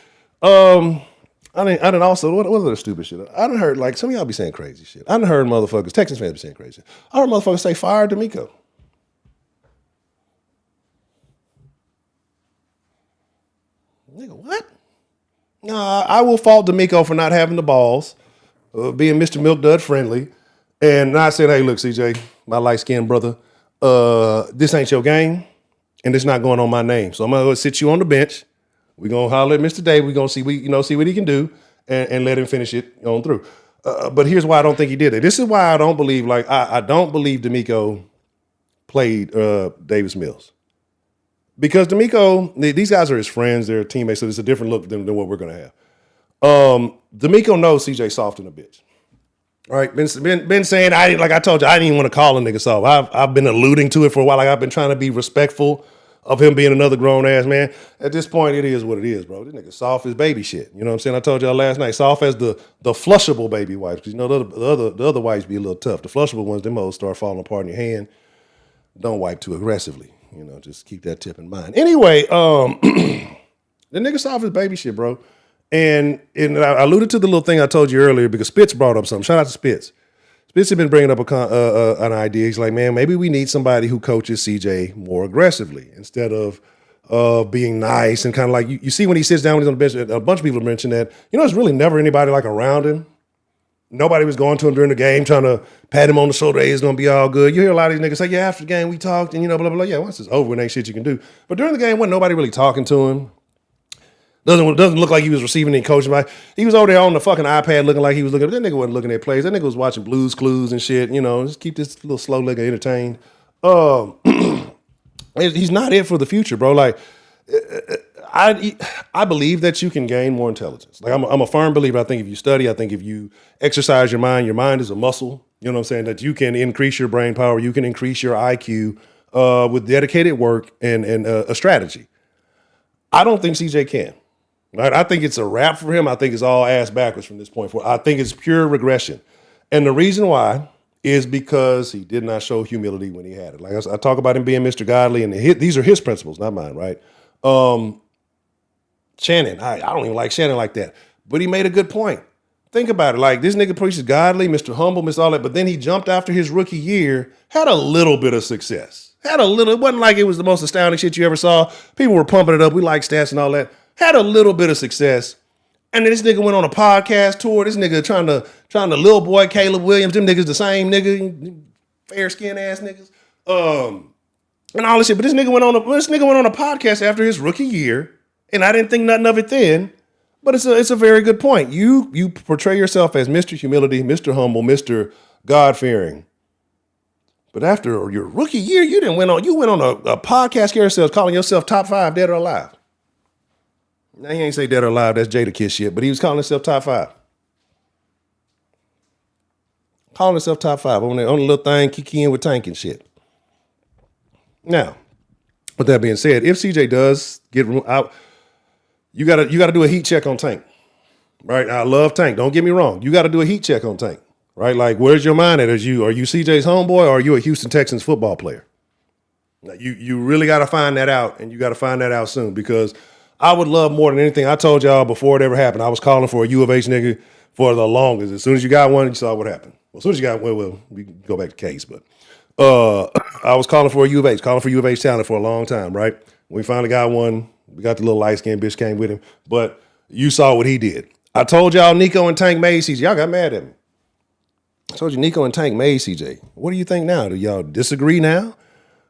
[SPEAKER 4] I didn't also, what other stupid shit? I done heard, like, some of y'all be saying crazy shit. I done heard motherfuckers, Texans fans be saying crazy shit. I heard motherfuckers say, fire D'Amico. Nigga, what? Nah, I will fault D'Amico for not having the balls, being Mr. Milk Dud friendly, and not saying, hey, look, CJ, my light-skinned brother, this ain't your game, and it's not going on my name. So I'm going to sit you on the bench. We're going to holler at Mr. Dave. We're going to see what he can do and let him finish it on through. But here's why I don't think he did it. This is why I don't believe, I don't believe D'Amico played Davis Mills. Because D'Amico, these guys are his friends, they're teammates, so it's a different look than what we're going to have. D'Amico knows CJ soft in a bitch. All right, been saying, like I told you, I didn't even want to call a nigga soft. I've been alluding to it for a while. Like, I've been trying to be respectful of him being another grown-ass man. At this point, it is what it is, bro. This nigga soft as baby shit. You know what I'm saying? I told y'all last night, soft as the flushable baby wipes. Because, the other wipes be a little tough. The flushable ones, them hoes start falling apart in your hand. Don't wipe too aggressively. Just keep that tip in mind. Anyway, the nigga soft as baby shit, bro. And I alluded to the little thing I told you earlier because Spitz brought up something. Shout out to Spitz. Spitz had been bringing up an idea. He's like, man, maybe we need somebody who coaches CJ more aggressively instead of being nice and kind of like you see when he sits down when he's on the bench. A bunch of people mentioned that. There's really never anybody like around him. Nobody was going to him during the game trying to pat him on the shoulder. Hey, it's going to be all good. You hear a lot of these niggas say, yeah, after the game we talked and blah, blah, blah. Yeah, once it's over, ain't shit you can do. But during the game, wasn't nobody really talking to him. Doesn't look like he was receiving any coaching advice. He was over there on the fucking iPad looking like he was looking. That nigga wasn't looking at plays. That nigga was watching Blues Clues and shit. Just keep this little slow nigga entertained. He's not it for the future, bro. Like, I believe that you can gain more intelligence. Like, I'm a firm believer. I think if you study, I think if you exercise your mind is a muscle. You know what I'm saying? That you can increase your brain power. You can increase your IQ with dedicated work and a strategy. I don't think CJ can. Right? I think it's a wrap for him. I think it's all ass backwards from this point forward. I think it's pure regression. And the reason why is because he did not show humility when he had it. Like I talk about him being Mr. Godly, and these are his principles, not mine, right? Shannon, I don't even like Shannon like that. But he made a good point. Think about it. Like, this nigga preaches godly, Mr. Humble, Mr. All that, but then he jumped after his rookie year, had a little bit of success. It wasn't like it was the most astounding shit you ever saw. People were pumping it up. We like stats and all that. Had a little bit of success. And then this nigga went on a podcast tour. This nigga trying to little boy Caleb Williams. Them niggas the same nigga, fair skin ass niggas. And all this shit. But this nigga went on a podcast after his rookie year. And I didn't think nothing of it then. But it's a very good point. You portray yourself as Mr. Humility, Mr. Humble, Mr. God-fearing. But after your rookie year, you went on a podcast carousel calling yourself top 5 dead or alive. Now, he ain't say dead or alive, that's Jadakiss shit, but he was calling himself top 5. Calling himself top 5 on the little thing, kikiing with Tank and shit. Now, with that being said, if CJ does get out, you gotta do a heat check on Tank. Right? I love Tank. Don't get me wrong. You gotta do a heat check on Tank. Right? Like, where's your mind at? Are you CJ's homeboy, or are you a Houston Texans football player? Now, you really gotta find that out, and you gotta find that out soon, because I would love more than anything. I told y'all before it ever happened, I was calling for a U of H nigga for the longest. As soon as you got one, you saw what happened. Well, as soon as you got well, we can go back to case, but I was calling for a U of H talent for a long time, right? We finally got one. We got the little light-skinned bitch came with him, but you saw what he did. I told y'all Nico and Tank made CJ. Y'all got mad at me. I told you Nico and Tank made CJ. What do you think now? Do y'all disagree now?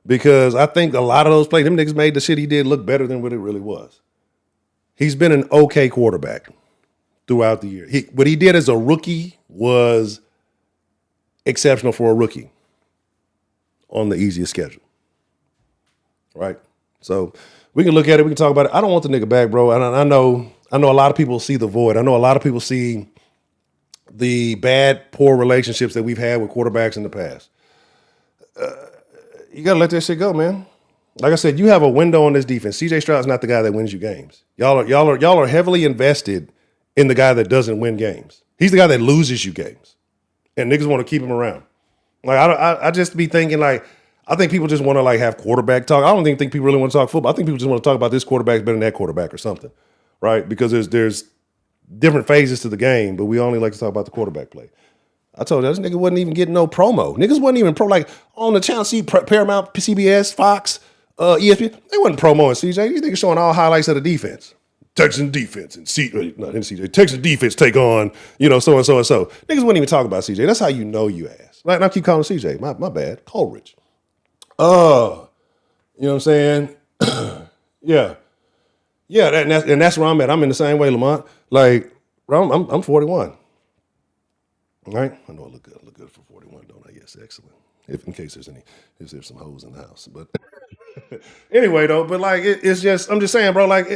[SPEAKER 4] Because I think a lot of those plays, them niggas made the shit he did look better than what it really was. He's been an okay quarterback throughout the year. What he did as a rookie was exceptional for a rookie on the easiest schedule. Right? So we can look at it. We can talk about it. I don't want the nigga back, bro. I know a lot of people see the void. I know a lot of people see the bad, poor relationships that we've had with quarterbacks in the past. You got to let that shit go, man. Like I said, you have a window on this defense. CJ Stroud's not the guy that wins you games. Y'all are heavily invested in the guy that doesn't win games. He's the guy that loses you games, and niggas want to keep him around. Like I just be thinking like I think people just want to like have quarterback talk. I don't even think people really want to talk football. I think people just want to talk about this quarterback's better than that quarterback or something, right? Because there's different phases to the game, but we only like to talk about the quarterback play. I told you, this nigga wasn't even getting no promo. Niggas wasn't even like on the channel, Paramount, CBS, Fox, ESPN. They wasn't promoting CJ. These niggas showing all highlights of the defense. Texans defense and Texans defense take on, so and so and so. Niggas wouldn't even talk about CJ. That's how you know you ass. Right? And I keep calling CJ. My bad. Coleridge. You know what I'm saying? Yeah. Yeah, and that's where I'm at. I'm in the same way, Lamont. Like, I'm 41. Right? I know I look good. I look good for 41, don't I? Yes, excellent. If there's some hoes in the house. But anyway, though, but like it's just, I'm just saying, bro, like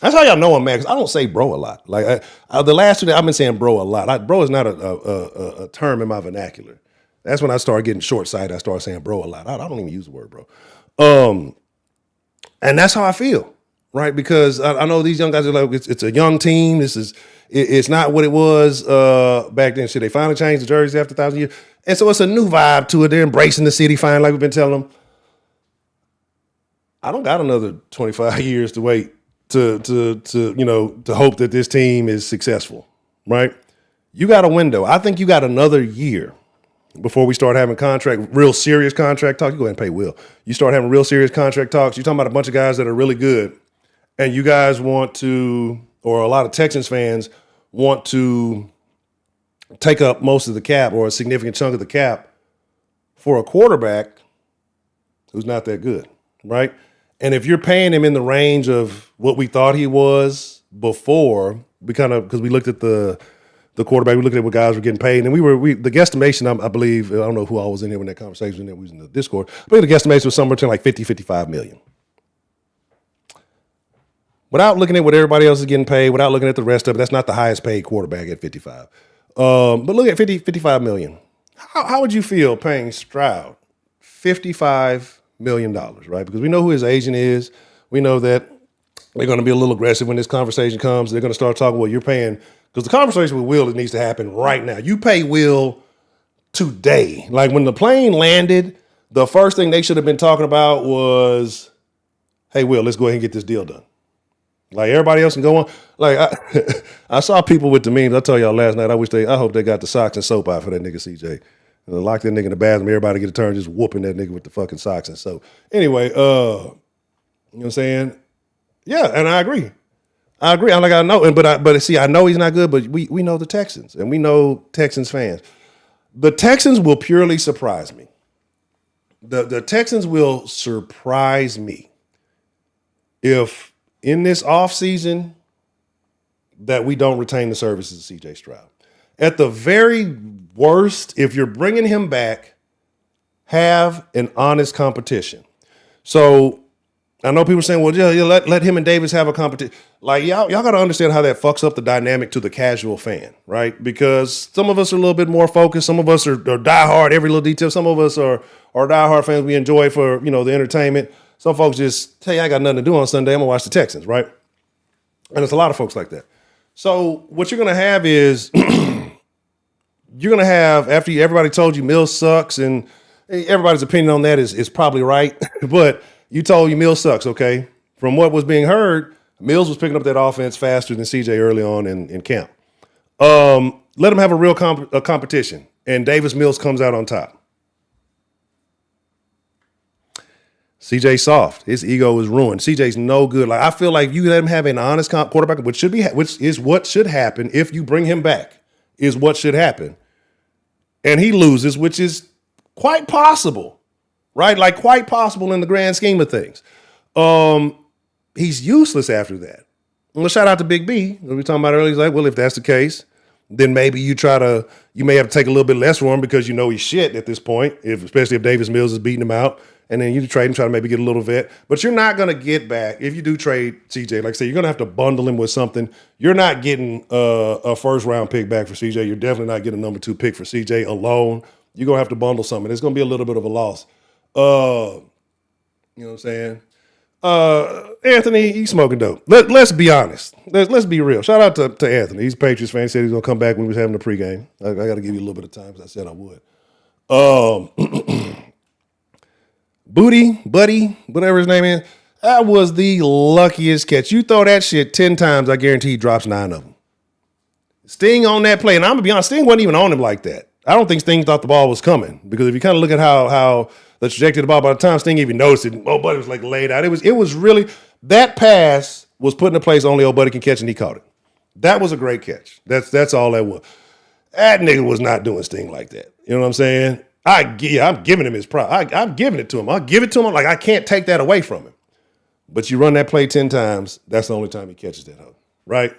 [SPEAKER 4] that's how y'all know I'm mad, because I don't say bro a lot. Like the last 2 days, I've been saying bro a lot. Bro is not a term in my vernacular. That's when I started getting short-sighted. I started saying bro a lot. I don't even use the word bro. And that's how I feel, right? Because I know these young guys are like, it's a young team. It's not what it was back then. Shit, they finally changed the jerseys after 1,000 years. And so it's a new vibe to it. They're embracing the city finally, like we've been telling them. I don't got another 25 years to wait to hope that this team is successful, right? You got a window. I think you got another year before we start having real serious contract talks. You go ahead and pay Will. You start having real serious contract talks. You're talking about a bunch of guys that are really good, and you guys want to, or a lot of Texans fans want to take up most of the cap or a significant chunk of the cap for a quarterback who's not that good, right? And if you're paying him in the range of what we thought he was before, because we looked at the quarterback, we looked at what guys were getting paid, and the guesstimation, I believe, I don't know who all was in here when that conversation we was in the Discord, but the guesstimation was somewhere between like 50, 55 million. Without looking at what everybody else is getting paid, without looking at the rest of it, that's not the highest paid quarterback at 55. But look at 55 million. How would you feel paying Stroud $55 million, right? Because we know who his agent is. We know that they're going to be a little aggressive when this conversation comes. They're going to start talking, well, you're paying, because the conversation with Will, it needs to happen right now. You pay Will today. Like when the plane landed, the first thing they should have been talking about was, hey, Will, let's go ahead and get this deal done. Like everybody else can go on. Like I saw people with the memes. I told y'all last night, I hope they got the socks and soap out for that nigga CJ. And lock that nigga in the bathroom. Everybody get a turn just whooping that nigga with the fucking socks and soap. Anyway, you know what I'm saying? Yeah, and I agree. I'm like, I know, but see, I know he's not good, but we know the Texans and we know Texans fans. The Texans will purely surprise me. The Texans will surprise me if in this offseason that we don't retain the services of C.J. Stroud. At the very worst, if you're bringing him back, have an honest competition. So I know people are saying, well, yeah, let him and Davis have a competition. Like, y'all got to understand how that fucks up the dynamic to the casual fan, right? Because some of us are a little bit more focused. Some of us are diehard, every little detail. Some of us are diehard fans we enjoy for, the entertainment. Some folks just, hey, I got nothing to do on Sunday. I'm going to watch the Texans, right? And there's a lot of folks like that. So what you're going to have is you're going to have, after everybody told you Mills sucks, and everybody's opinion on that is probably right, but you told you Mills sucks, okay? From what was being heard, Mills was picking up that offense faster than CJ early on in camp. Let him have a real competition, and Davis Mills comes out on top. CJ soft. His ego is ruined. CJ's no good. Like I feel like you let him have an honest quarterback, which is what should happen if you bring him back, is what should happen. And he loses, which is quite possible, right? Like quite possible in the grand scheme of things. He's useless after that. Well, shout out to Big B. We were talking about earlier. He's like, well, if that's the case, then maybe you may have to take a little bit less for him because you know he's shit at this point, especially if Davis Mills is beating him out. And then you trade him, try to maybe get a little vet. But you're not going to get back, if you do trade CJ, like I say, you're going to have to bundle him with something. You're not getting a first-round pick back for CJ. You're definitely not getting a number 2 pick for CJ alone. You're going to have to bundle something. It's going to be a little bit of a loss. You know what I'm saying? Anthony, he's smoking dope. Let's be honest. Let's be real. Shout out to Anthony. He's a Patriots fan. He said he's going to come back when he was having the pregame. I got to give you a little bit of time because I said I would. Buddy, whatever his name is, that was the luckiest catch. You throw that shit 10 times, I guarantee he drops 9 of them. Sting on that play, and I'm going to be honest, Sting wasn't even on him like that. I don't think Sting thought the ball was coming because if you kind of look at how the trajectory of the ball, by the time Sting even noticed it, old buddy was like laid out. It was really, that pass was put in a place only old buddy can catch, and he caught it. That was a great catch. That's all that was. That nigga was not doing Sting like that. You know what I'm saying? I'm giving him his pride. I'm giving it to him. I'll give it to him. Like, I can't take that away from him. But you run that play 10 times, that's the only time he catches that hoe, right?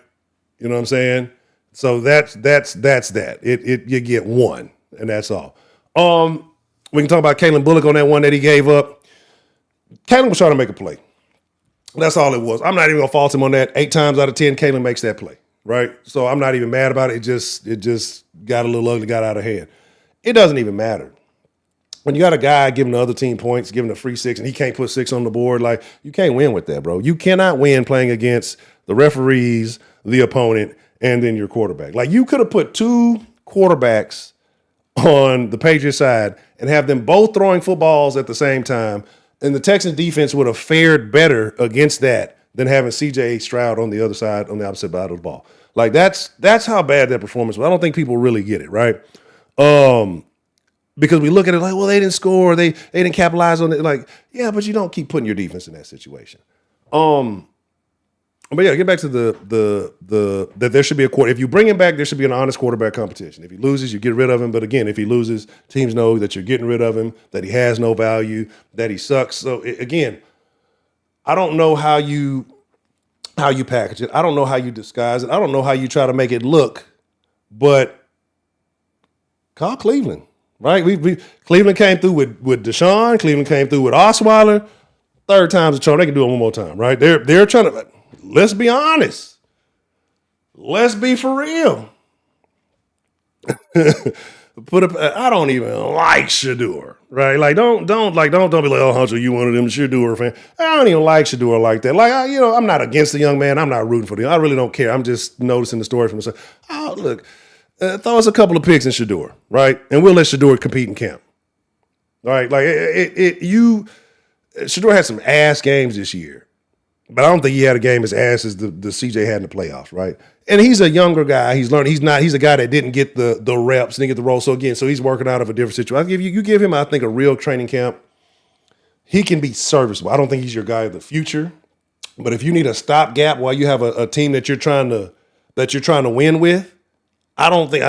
[SPEAKER 4] You know what I'm saying? So that's that. You get one, and that's all. We can talk about Kalen Bullock on that one that he gave up. Kalen was trying to make a play. That's all it was. I'm not even going to fault him on that. 8 times out of 10, Kalen makes that play, right? So I'm not even mad about it. It just got a little ugly, got out of hand. It doesn't even matter. When you got a guy giving the other team points, giving a free 6, and he can't put 6 on the board, like, you can't win with that, bro. You cannot win playing against the referees, the opponent, and then your quarterback. Like, you could have put 2 quarterbacks on the Patriots side and have them both throwing footballs at the same time, and the Texans defense would have fared better against that than having CJ Stroud on the other side, on the opposite side of the ball. Like that's how bad that performance was. I don't think people really get it, right? Because we look at it like, well, they didn't score, they didn't capitalize on it. Like, yeah, but you don't keep putting your defense in that situation. But yeah, get back to the that there should be a quarter. If you bring him back, there should be an honest quarterback competition. If he loses, you get rid of him. But again, if he loses, teams know that you're getting rid of him, that he has no value, that he sucks. So again, I don't know how you package it. I don't know how you disguise it. I don't know how you try to make it look. But call Cleveland, right? Cleveland came through with Deshaun. Cleveland came through with Osweiler. Third time's a charm. They can do it one more time, right? They're trying to. Let's be honest. Let's be for real. I don't even like Shador, right? Like don't be like, oh, Hunter, you one of them Shador fan. I don't even like Shador like that. Like I'm not against the young man. I'm not rooting for him. I really don't care. I'm just noticing the story from myself. Oh, look, throw us a couple of picks in Shador, right? And we'll let Shador compete in camp. All right, like Shador had some ass games this year. But I don't think he had a game as ass as the CJ had in the playoffs, right? And he's a younger guy. He's learning. He's a guy that didn't get the reps, didn't get the role. So again, he's working out of a different situation. You give him, I think, a real training camp. He can be serviceable. I don't think he's your guy of the future. But if you need a stopgap while you have a team that you're trying to win with, I don't think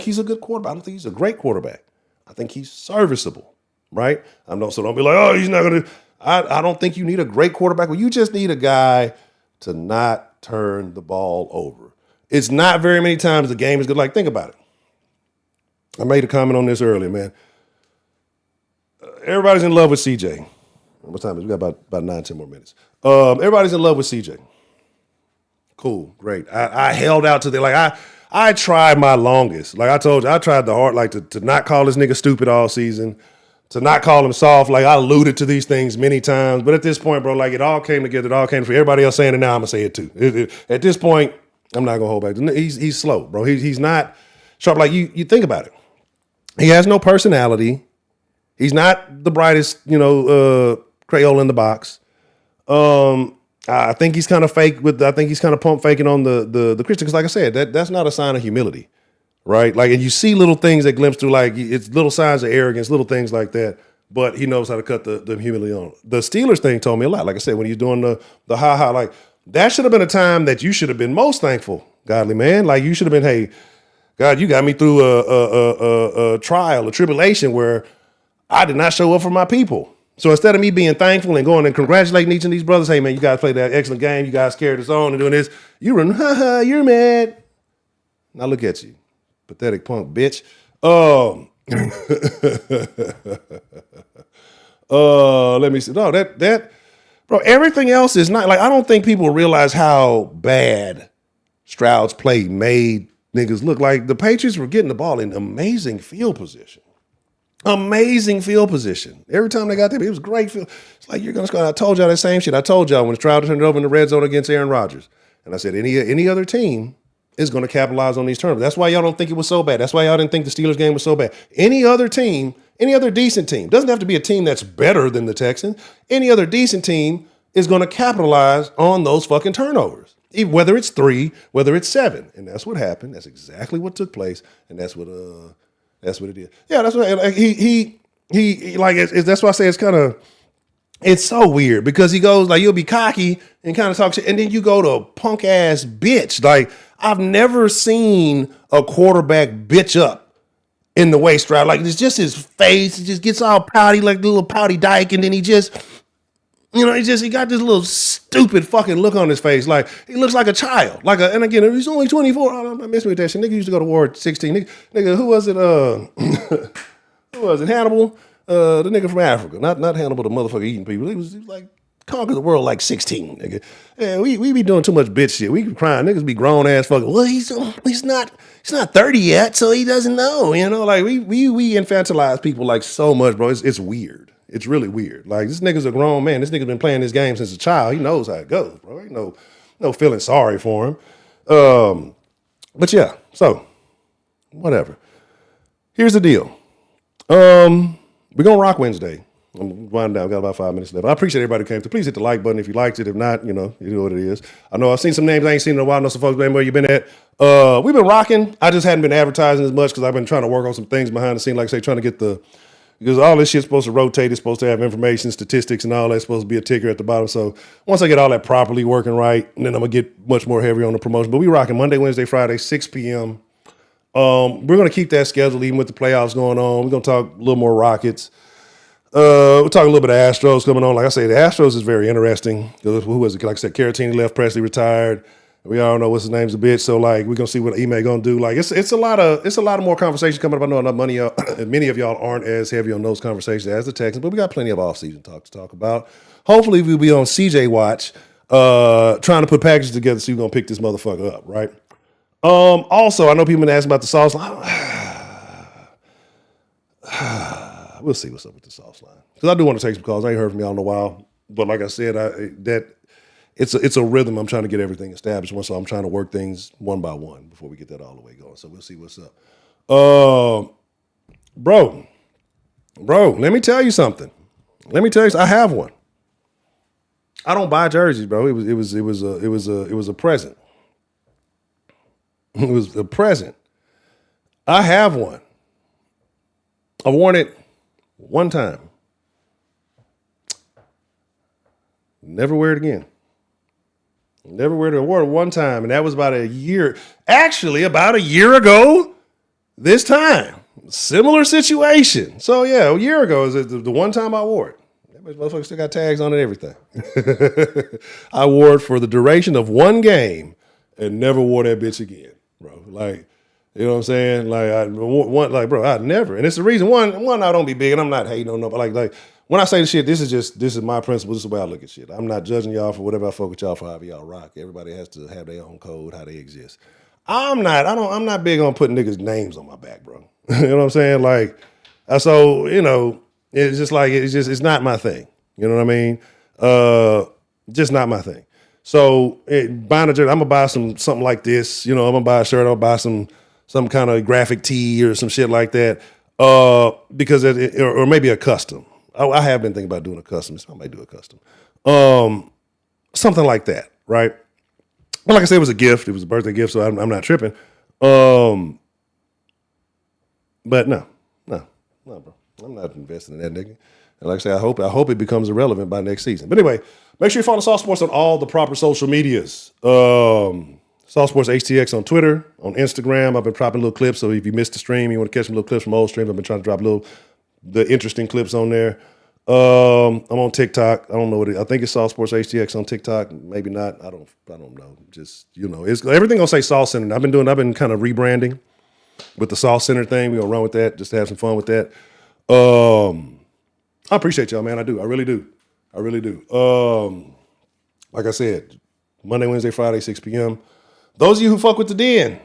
[SPEAKER 4] he's a good quarterback. I don't think he's a great quarterback. I think he's serviceable, right? So don't be like, oh, he's not gonna. I don't think you need a great quarterback. Well, you just need a guy to not turn the ball over. It's not very many times the game is good. Like, think about it. I made a comment on this earlier, man. Everybody's in love with CJ. What time is it? We got about 9-10 more minutes. Everybody's in love with CJ. Cool, great. I held out to the I tried my longest. Like I told you, I tried the hard, like to not call this nigga stupid all season. To not call him soft, like I alluded to these things many times, but at this point, bro, like it all came together. It all came for everybody else saying it now. I'm gonna say it too. At this point, I'm not gonna hold back. He's slow, bro. He's not sharp. Like you think about it. He has no personality. He's not the brightest, Crayola in the box. I think he's kind of fake I think he's kind of pump faking on the Christian because, like I said, that's not a sign of humility. Right? Like, and you see little things that glimpse through, like it's little signs of arrogance, little things like that. But he knows how to cut the humility on. The Steelers thing told me a lot. Like I said, when he's doing the ha-ha, like that should have been a time that you should have been most thankful, godly man. Like you should have been, hey, God, you got me through a trial, a tribulation where I did not show up for my people. So instead of me being thankful and going and congratulating each of these brothers, hey man, you guys played that excellent game. You guys carried us on and doing this. You run, ha-ha, you're mad. Now look at you. Pathetic punk bitch. Let me see. No, that bro, everything else is not like I don't think people realize how bad Stroud's play made niggas look. Like the Patriots were getting the ball in amazing field position. Amazing field position. Every time they got there, it was great field. It's like you're gonna score. I told y'all that same shit. I told y'all when Stroud turned it over in the red zone against Aaron Rodgers. And I said, any other team is going to capitalize on these turnovers. That's why y'all don't think it was so bad. That's why y'all didn't think the Steelers game was so bad. Any other team, any other decent team, doesn't have to be a team that's better than the Texans. Any other decent team is going to capitalize on those fucking turnovers, whether it's 3, whether it's 7. And that's what happened. That's exactly what took place. And that's what it is. Yeah, that's what he that's why I say it's so weird because he goes like, you'll be cocky and kind of talk shit. And then you go to punk ass bitch. Like, I've never seen a quarterback bitch up in the way Stroud. Like, it's just his face. He just gets all pouty, like the little pouty dyke. And then he just, he got this little stupid fucking look on his face. Like, he looks like a child. And again, he's only 24. I'm not messing with that shit. Nigga used to go to war at 16. Nigga, who was it? Who was it? Hannibal? The nigga from Africa. Not Hannibal, the motherfucker eating people. He was like, conquer the world like 16, nigga. Yeah, we be doing too much bitch shit. We be crying. Niggas be grown ass fucking. Well, he's not 30 yet, so he doesn't know. Like we infantilize people like so much, bro. It's weird. It's really weird. Like this nigga's a grown man. This nigga's been playing this game since a child. He knows how it goes, bro. Ain't no feeling sorry for him. But yeah, so whatever. Here's the deal. We're gonna rock Wednesday. I'm winding down. I've got about 5 minutes left. I appreciate everybody who came through. Please hit the like button if you liked it. If not, you know what it is. I know I've seen some names I ain't seen in a while. I know some folks, man, where you been at? We've been rocking. I just hadn't been advertising as much because I've been trying to work on some things behind the scenes, like I say, trying to get because all this shit's supposed to rotate. It's supposed to have information, statistics, and all that's supposed to be a ticker at the bottom. So once I get all that properly working right, then I'm going to get much more heavy on the promotion. But we rocking Monday, Wednesday, Friday, 6 p.m. We're going to keep that schedule even with the playoffs going on. We're going to talk a little more Rockets. We'll talk a little bit of Astros coming on. Like I say, the Astros is very interesting. Who was it? Like I said, Caratini left, Presley retired. We all know what's his name's a bitch. So like we're gonna see what Ime gonna do. Like it's a lot of more conversation coming up. I know enough money. Many of y'all aren't as heavy on those conversations as the Texans, but we got plenty of offseason talk to talk about. Hopefully we'll be on CJ watch, trying to put packages together so we're gonna pick this motherfucker up, right? Also, I know people been asking about the sauce line. We'll see what's up with the sauce line. Because I do want to take some calls. I ain't heard from y'all in a while. But like I said, it's a rhythm. I'm trying to get everything established. So I'm trying to work things one by one before we get that all the way going. So we'll see what's up. Bro, let me tell you something. I have one. I don't buy jerseys, bro. It was a present. It was a present. I have one. I worn it one time. Never wear it again. Never wear it. I wore it one time, and that was about a year. Actually, about a year ago this time. Similar situation. So, yeah, a year ago is the one time I wore it. That motherfucker still got tags on it and everything. I wore it for the duration of one game and never wore that bitch again, bro. Like, you know what I'm saying? Like, bro, I'd never. And it's the reason, one, I don't be big, and I'm not hating on nobody. Like, when I say the shit, this is my principle. This is the way I look at shit. I'm not judging y'all for whatever I fuck with y'all for, however y'all rock. Everybody has to have their own code, how they exist. I'm not big on putting niggas' names on my back, bro. You know what I'm saying? Like, so, you know, it's just like, it's not my thing. You know what I mean? Just not my thing. So buying a jersey, I'm gonna buy something like this. You know, I'm gonna buy a shirt. I'll buy some kind of graphic tee or some shit like that. Because or maybe a custom. I have been thinking about doing a custom. So I might do a custom. Something like that, right? Well, like I said, it was a gift. It was a birthday gift, so I'm not tripping. But no, bro. I'm not investing in that nigga. And like I say, I hope it becomes irrelevant by next season. But anyway, make sure you follow Salt Sports on all the proper social medias. Salt Sports HTX on Twitter, on Instagram. I've been dropping little clips, so if you missed the stream, you want to catch some little clips from old streams, I've been trying to drop the interesting clips on there. I'm on TikTok. I don't know what I think it's Salt Sports HTX on TikTok. Maybe not. I don't know. Just, you know, it's everything gonna say Salt Center. I've been kind of rebranding with the Salt Center thing. We're gonna run with that, just to have some fun with that. I appreciate y'all, man. I do. I really do. Like I said, Monday, Wednesday, Friday, 6 p.m. Those of you who fuck with the Den,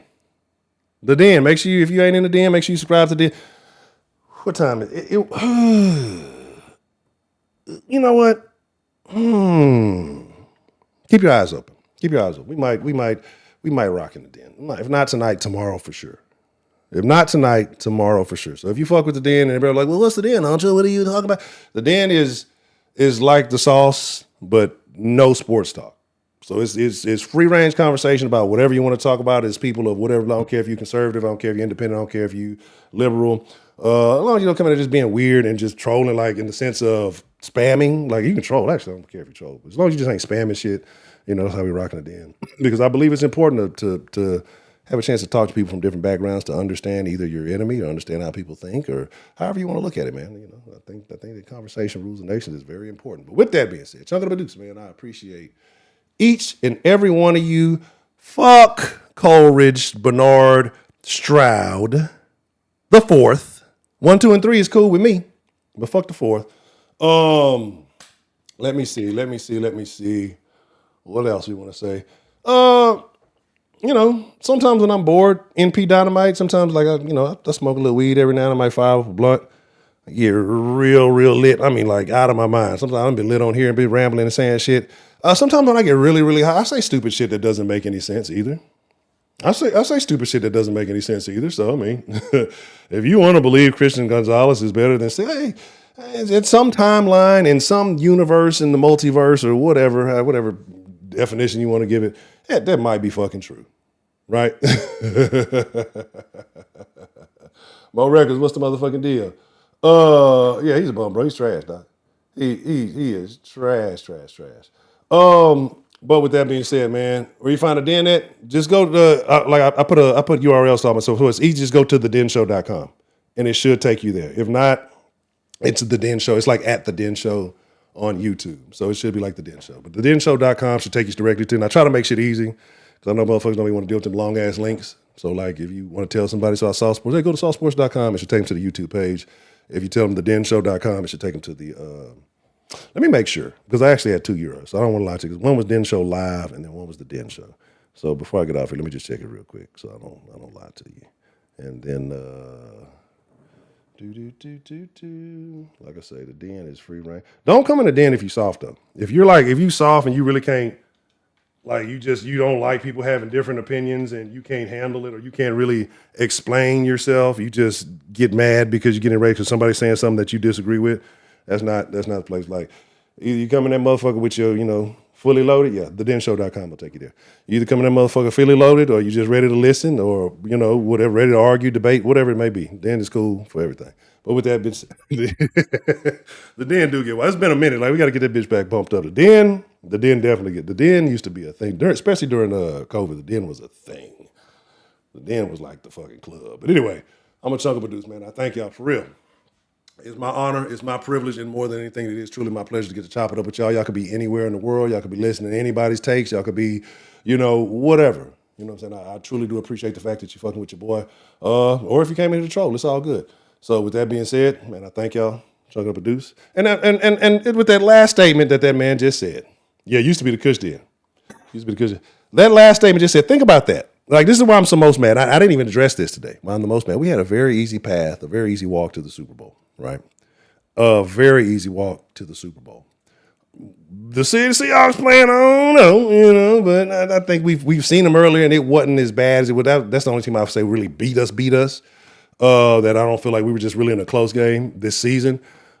[SPEAKER 4] make sure if you ain't in the Den, make sure you subscribe to the Den. What time is it? You know what? Keep your eyes open. We might rock in the Den. If not tonight, tomorrow for sure. So if you fuck with the Den and everybody's like, well, what's the Den, Ancho? What are you talking about? The Den is like the sauce, but no sports talk. So it's free range conversation about whatever you want to talk about. It's people of whatever. I don't care if you're conservative. I don't care if you're independent. I don't care if you liberal. As long as you don't come in there just being weird and just trolling, like in the sense of spamming. Like you can troll. Actually, I don't care if you troll. As long as you just ain't spamming shit, you know, that's how we rocking the Den. Because I believe it's important to have a chance to talk to people from different backgrounds to understand either your enemy or understand how people think or however you want to look at it, man. You know, I think the conversation rules the nation is very important. But with that being said, Chunk of the Deuce, man, I appreciate each and every one of you. Fuck Coleridge, Bernard, Stroud, the fourth. 1, 2, and 3 is cool with me, but fuck the fourth. Let me see. What else we want to say? You know, sometimes when I'm bored, NP Dynamite, sometimes like, I smoke a little weed every now and then, I might fire off a blunt. I get real lit. I mean, like out of my mind. Sometimes I'm be lit on here and be rambling and saying shit. Sometimes when I get really high, I say stupid shit that doesn't make any sense either. I say stupid shit that doesn't make any sense either. So, I mean, if you want to believe Christian Gonzalez is better than say, hey, At some timeline, in some universe, in the multiverse, or whatever definition you want to give it, that might be fucking true, right? Mo Records, what's the motherfucking deal? Yeah, he's a bum, bro. He's trash, dog. He is trash. But with that being said, man, where you find a den at, just go to I put URLs on myself, so it's easy. Just go to thedenshow.com, and it should take you there. If not, it's The Den Show. It's like at The Den Show on YouTube, so it should be like The Den Show. But thedenshow.com should take you directly to it. And I try to make shit easy because I know motherfuckers don't even want to deal with them long ass links. So like, if you want to tell somebody, so I saw sports, hey, go to sawsports.com. It should take them to the YouTube page. If you tell them thedenshow.com, it should take them to the. Let me make sure, because I actually had 2 euros, so I don't want to lie to you. Because one was Den Show Live, and then one was the Den Show. So before I get off here, let me just check it real quick, so I don't lie to you. And then, like I say, the Den is free reign. Don't come in the Den if you soft though. If you soft and you really can't, like you don't like people having different opinions and you can't handle it, or you can't really explain yourself, you just get mad because you're getting ready because somebody's saying something that you disagree with. That's not the place. Like, either you come in that motherfucker with your, fully loaded, yeah, thedenshow.com will take you there. You either come in that motherfucker fully loaded, or you just ready to listen, or, whatever, ready to argue, debate, whatever it may be. Den is cool for everything. But with that bitch, the Den do get wild. It's been a minute. Like, we got to get that bitch back pumped up. The Den definitely the Den used to be a thing, especially during COVID. The Den was a thing. The Den was like the fucking club. But anyway, I'm a chunk of produce, man. I thank y'all for real. It's my honor, it's my privilege, and more than anything, it is truly my pleasure to get to chop it up with y'all. Y'all could be anywhere in the world. Y'all could be listening to anybody's takes. Y'all could be, whatever. You know what I'm saying? I truly do appreciate the fact that you're fucking with your boy. Or if you came in to troll, it's all good. So with that being said, man, I thank y'all. Chunk up a deuce. And with that last statement that man just said, yeah, it used to be the Kush Den. That last statement just said, think about that. Like, this is why I'm so most mad. I didn't even address this today. Why I'm the most mad. We had a very easy path, a very easy walk to the Super Bowl, right? A very easy walk to the Super Bowl. The Seahawks playing, I don't know, but I think we've seen them earlier, and it wasn't as bad as it would. That's the only team I would say really beat us. That I don't feel like we were just really in a close game this season.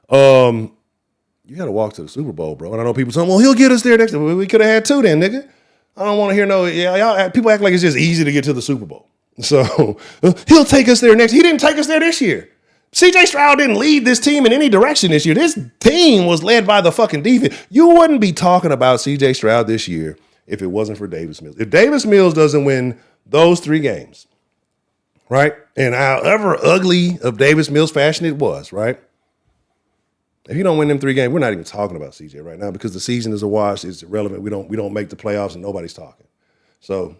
[SPEAKER 4] You got to walk to the Super Bowl, bro. And I know people saying, well, he'll get us there next time. We could have had 2 then, nigga. I don't want to hear y'all people act like it's just easy to get to the Super Bowl. So he'll take us there next. He didn't take us there this year. CJ Stroud didn't lead this team in any direction this year. This team was led by the fucking defense. You wouldn't be talking about CJ Stroud this year if it wasn't for Davis Mills. If Davis Mills doesn't win those 3 games, right? And however ugly of Davis Mills fashion it was, right? If you don't win them 3 games, we're not even talking about CJ right now because the season is a wash. It's irrelevant. We don't make the playoffs and nobody's talking. So,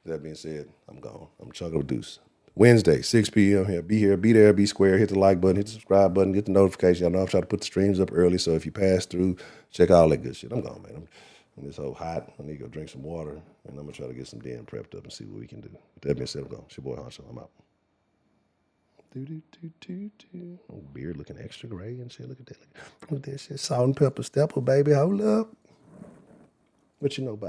[SPEAKER 4] that being said, I'm gone. I'm chunking a deuce. Wednesday, 6 p.m. here. Be there, be square. Hit the like button, hit the subscribe button, get the notification. Y'all know I'm trying to put the streams up early, so if you pass through, check out all that good shit. I'm gone, man. I'm this whole hot. I need to go drink some water, and I'm going to try to get some Den prepped up and see what we can do. With that being said, I'm gone. It's your boy Honcho. I'm out. Oh, beard looking extra gray and shit. Look at that. Look at that shit. Salt and pepper stepper, baby. Hold up. What you know about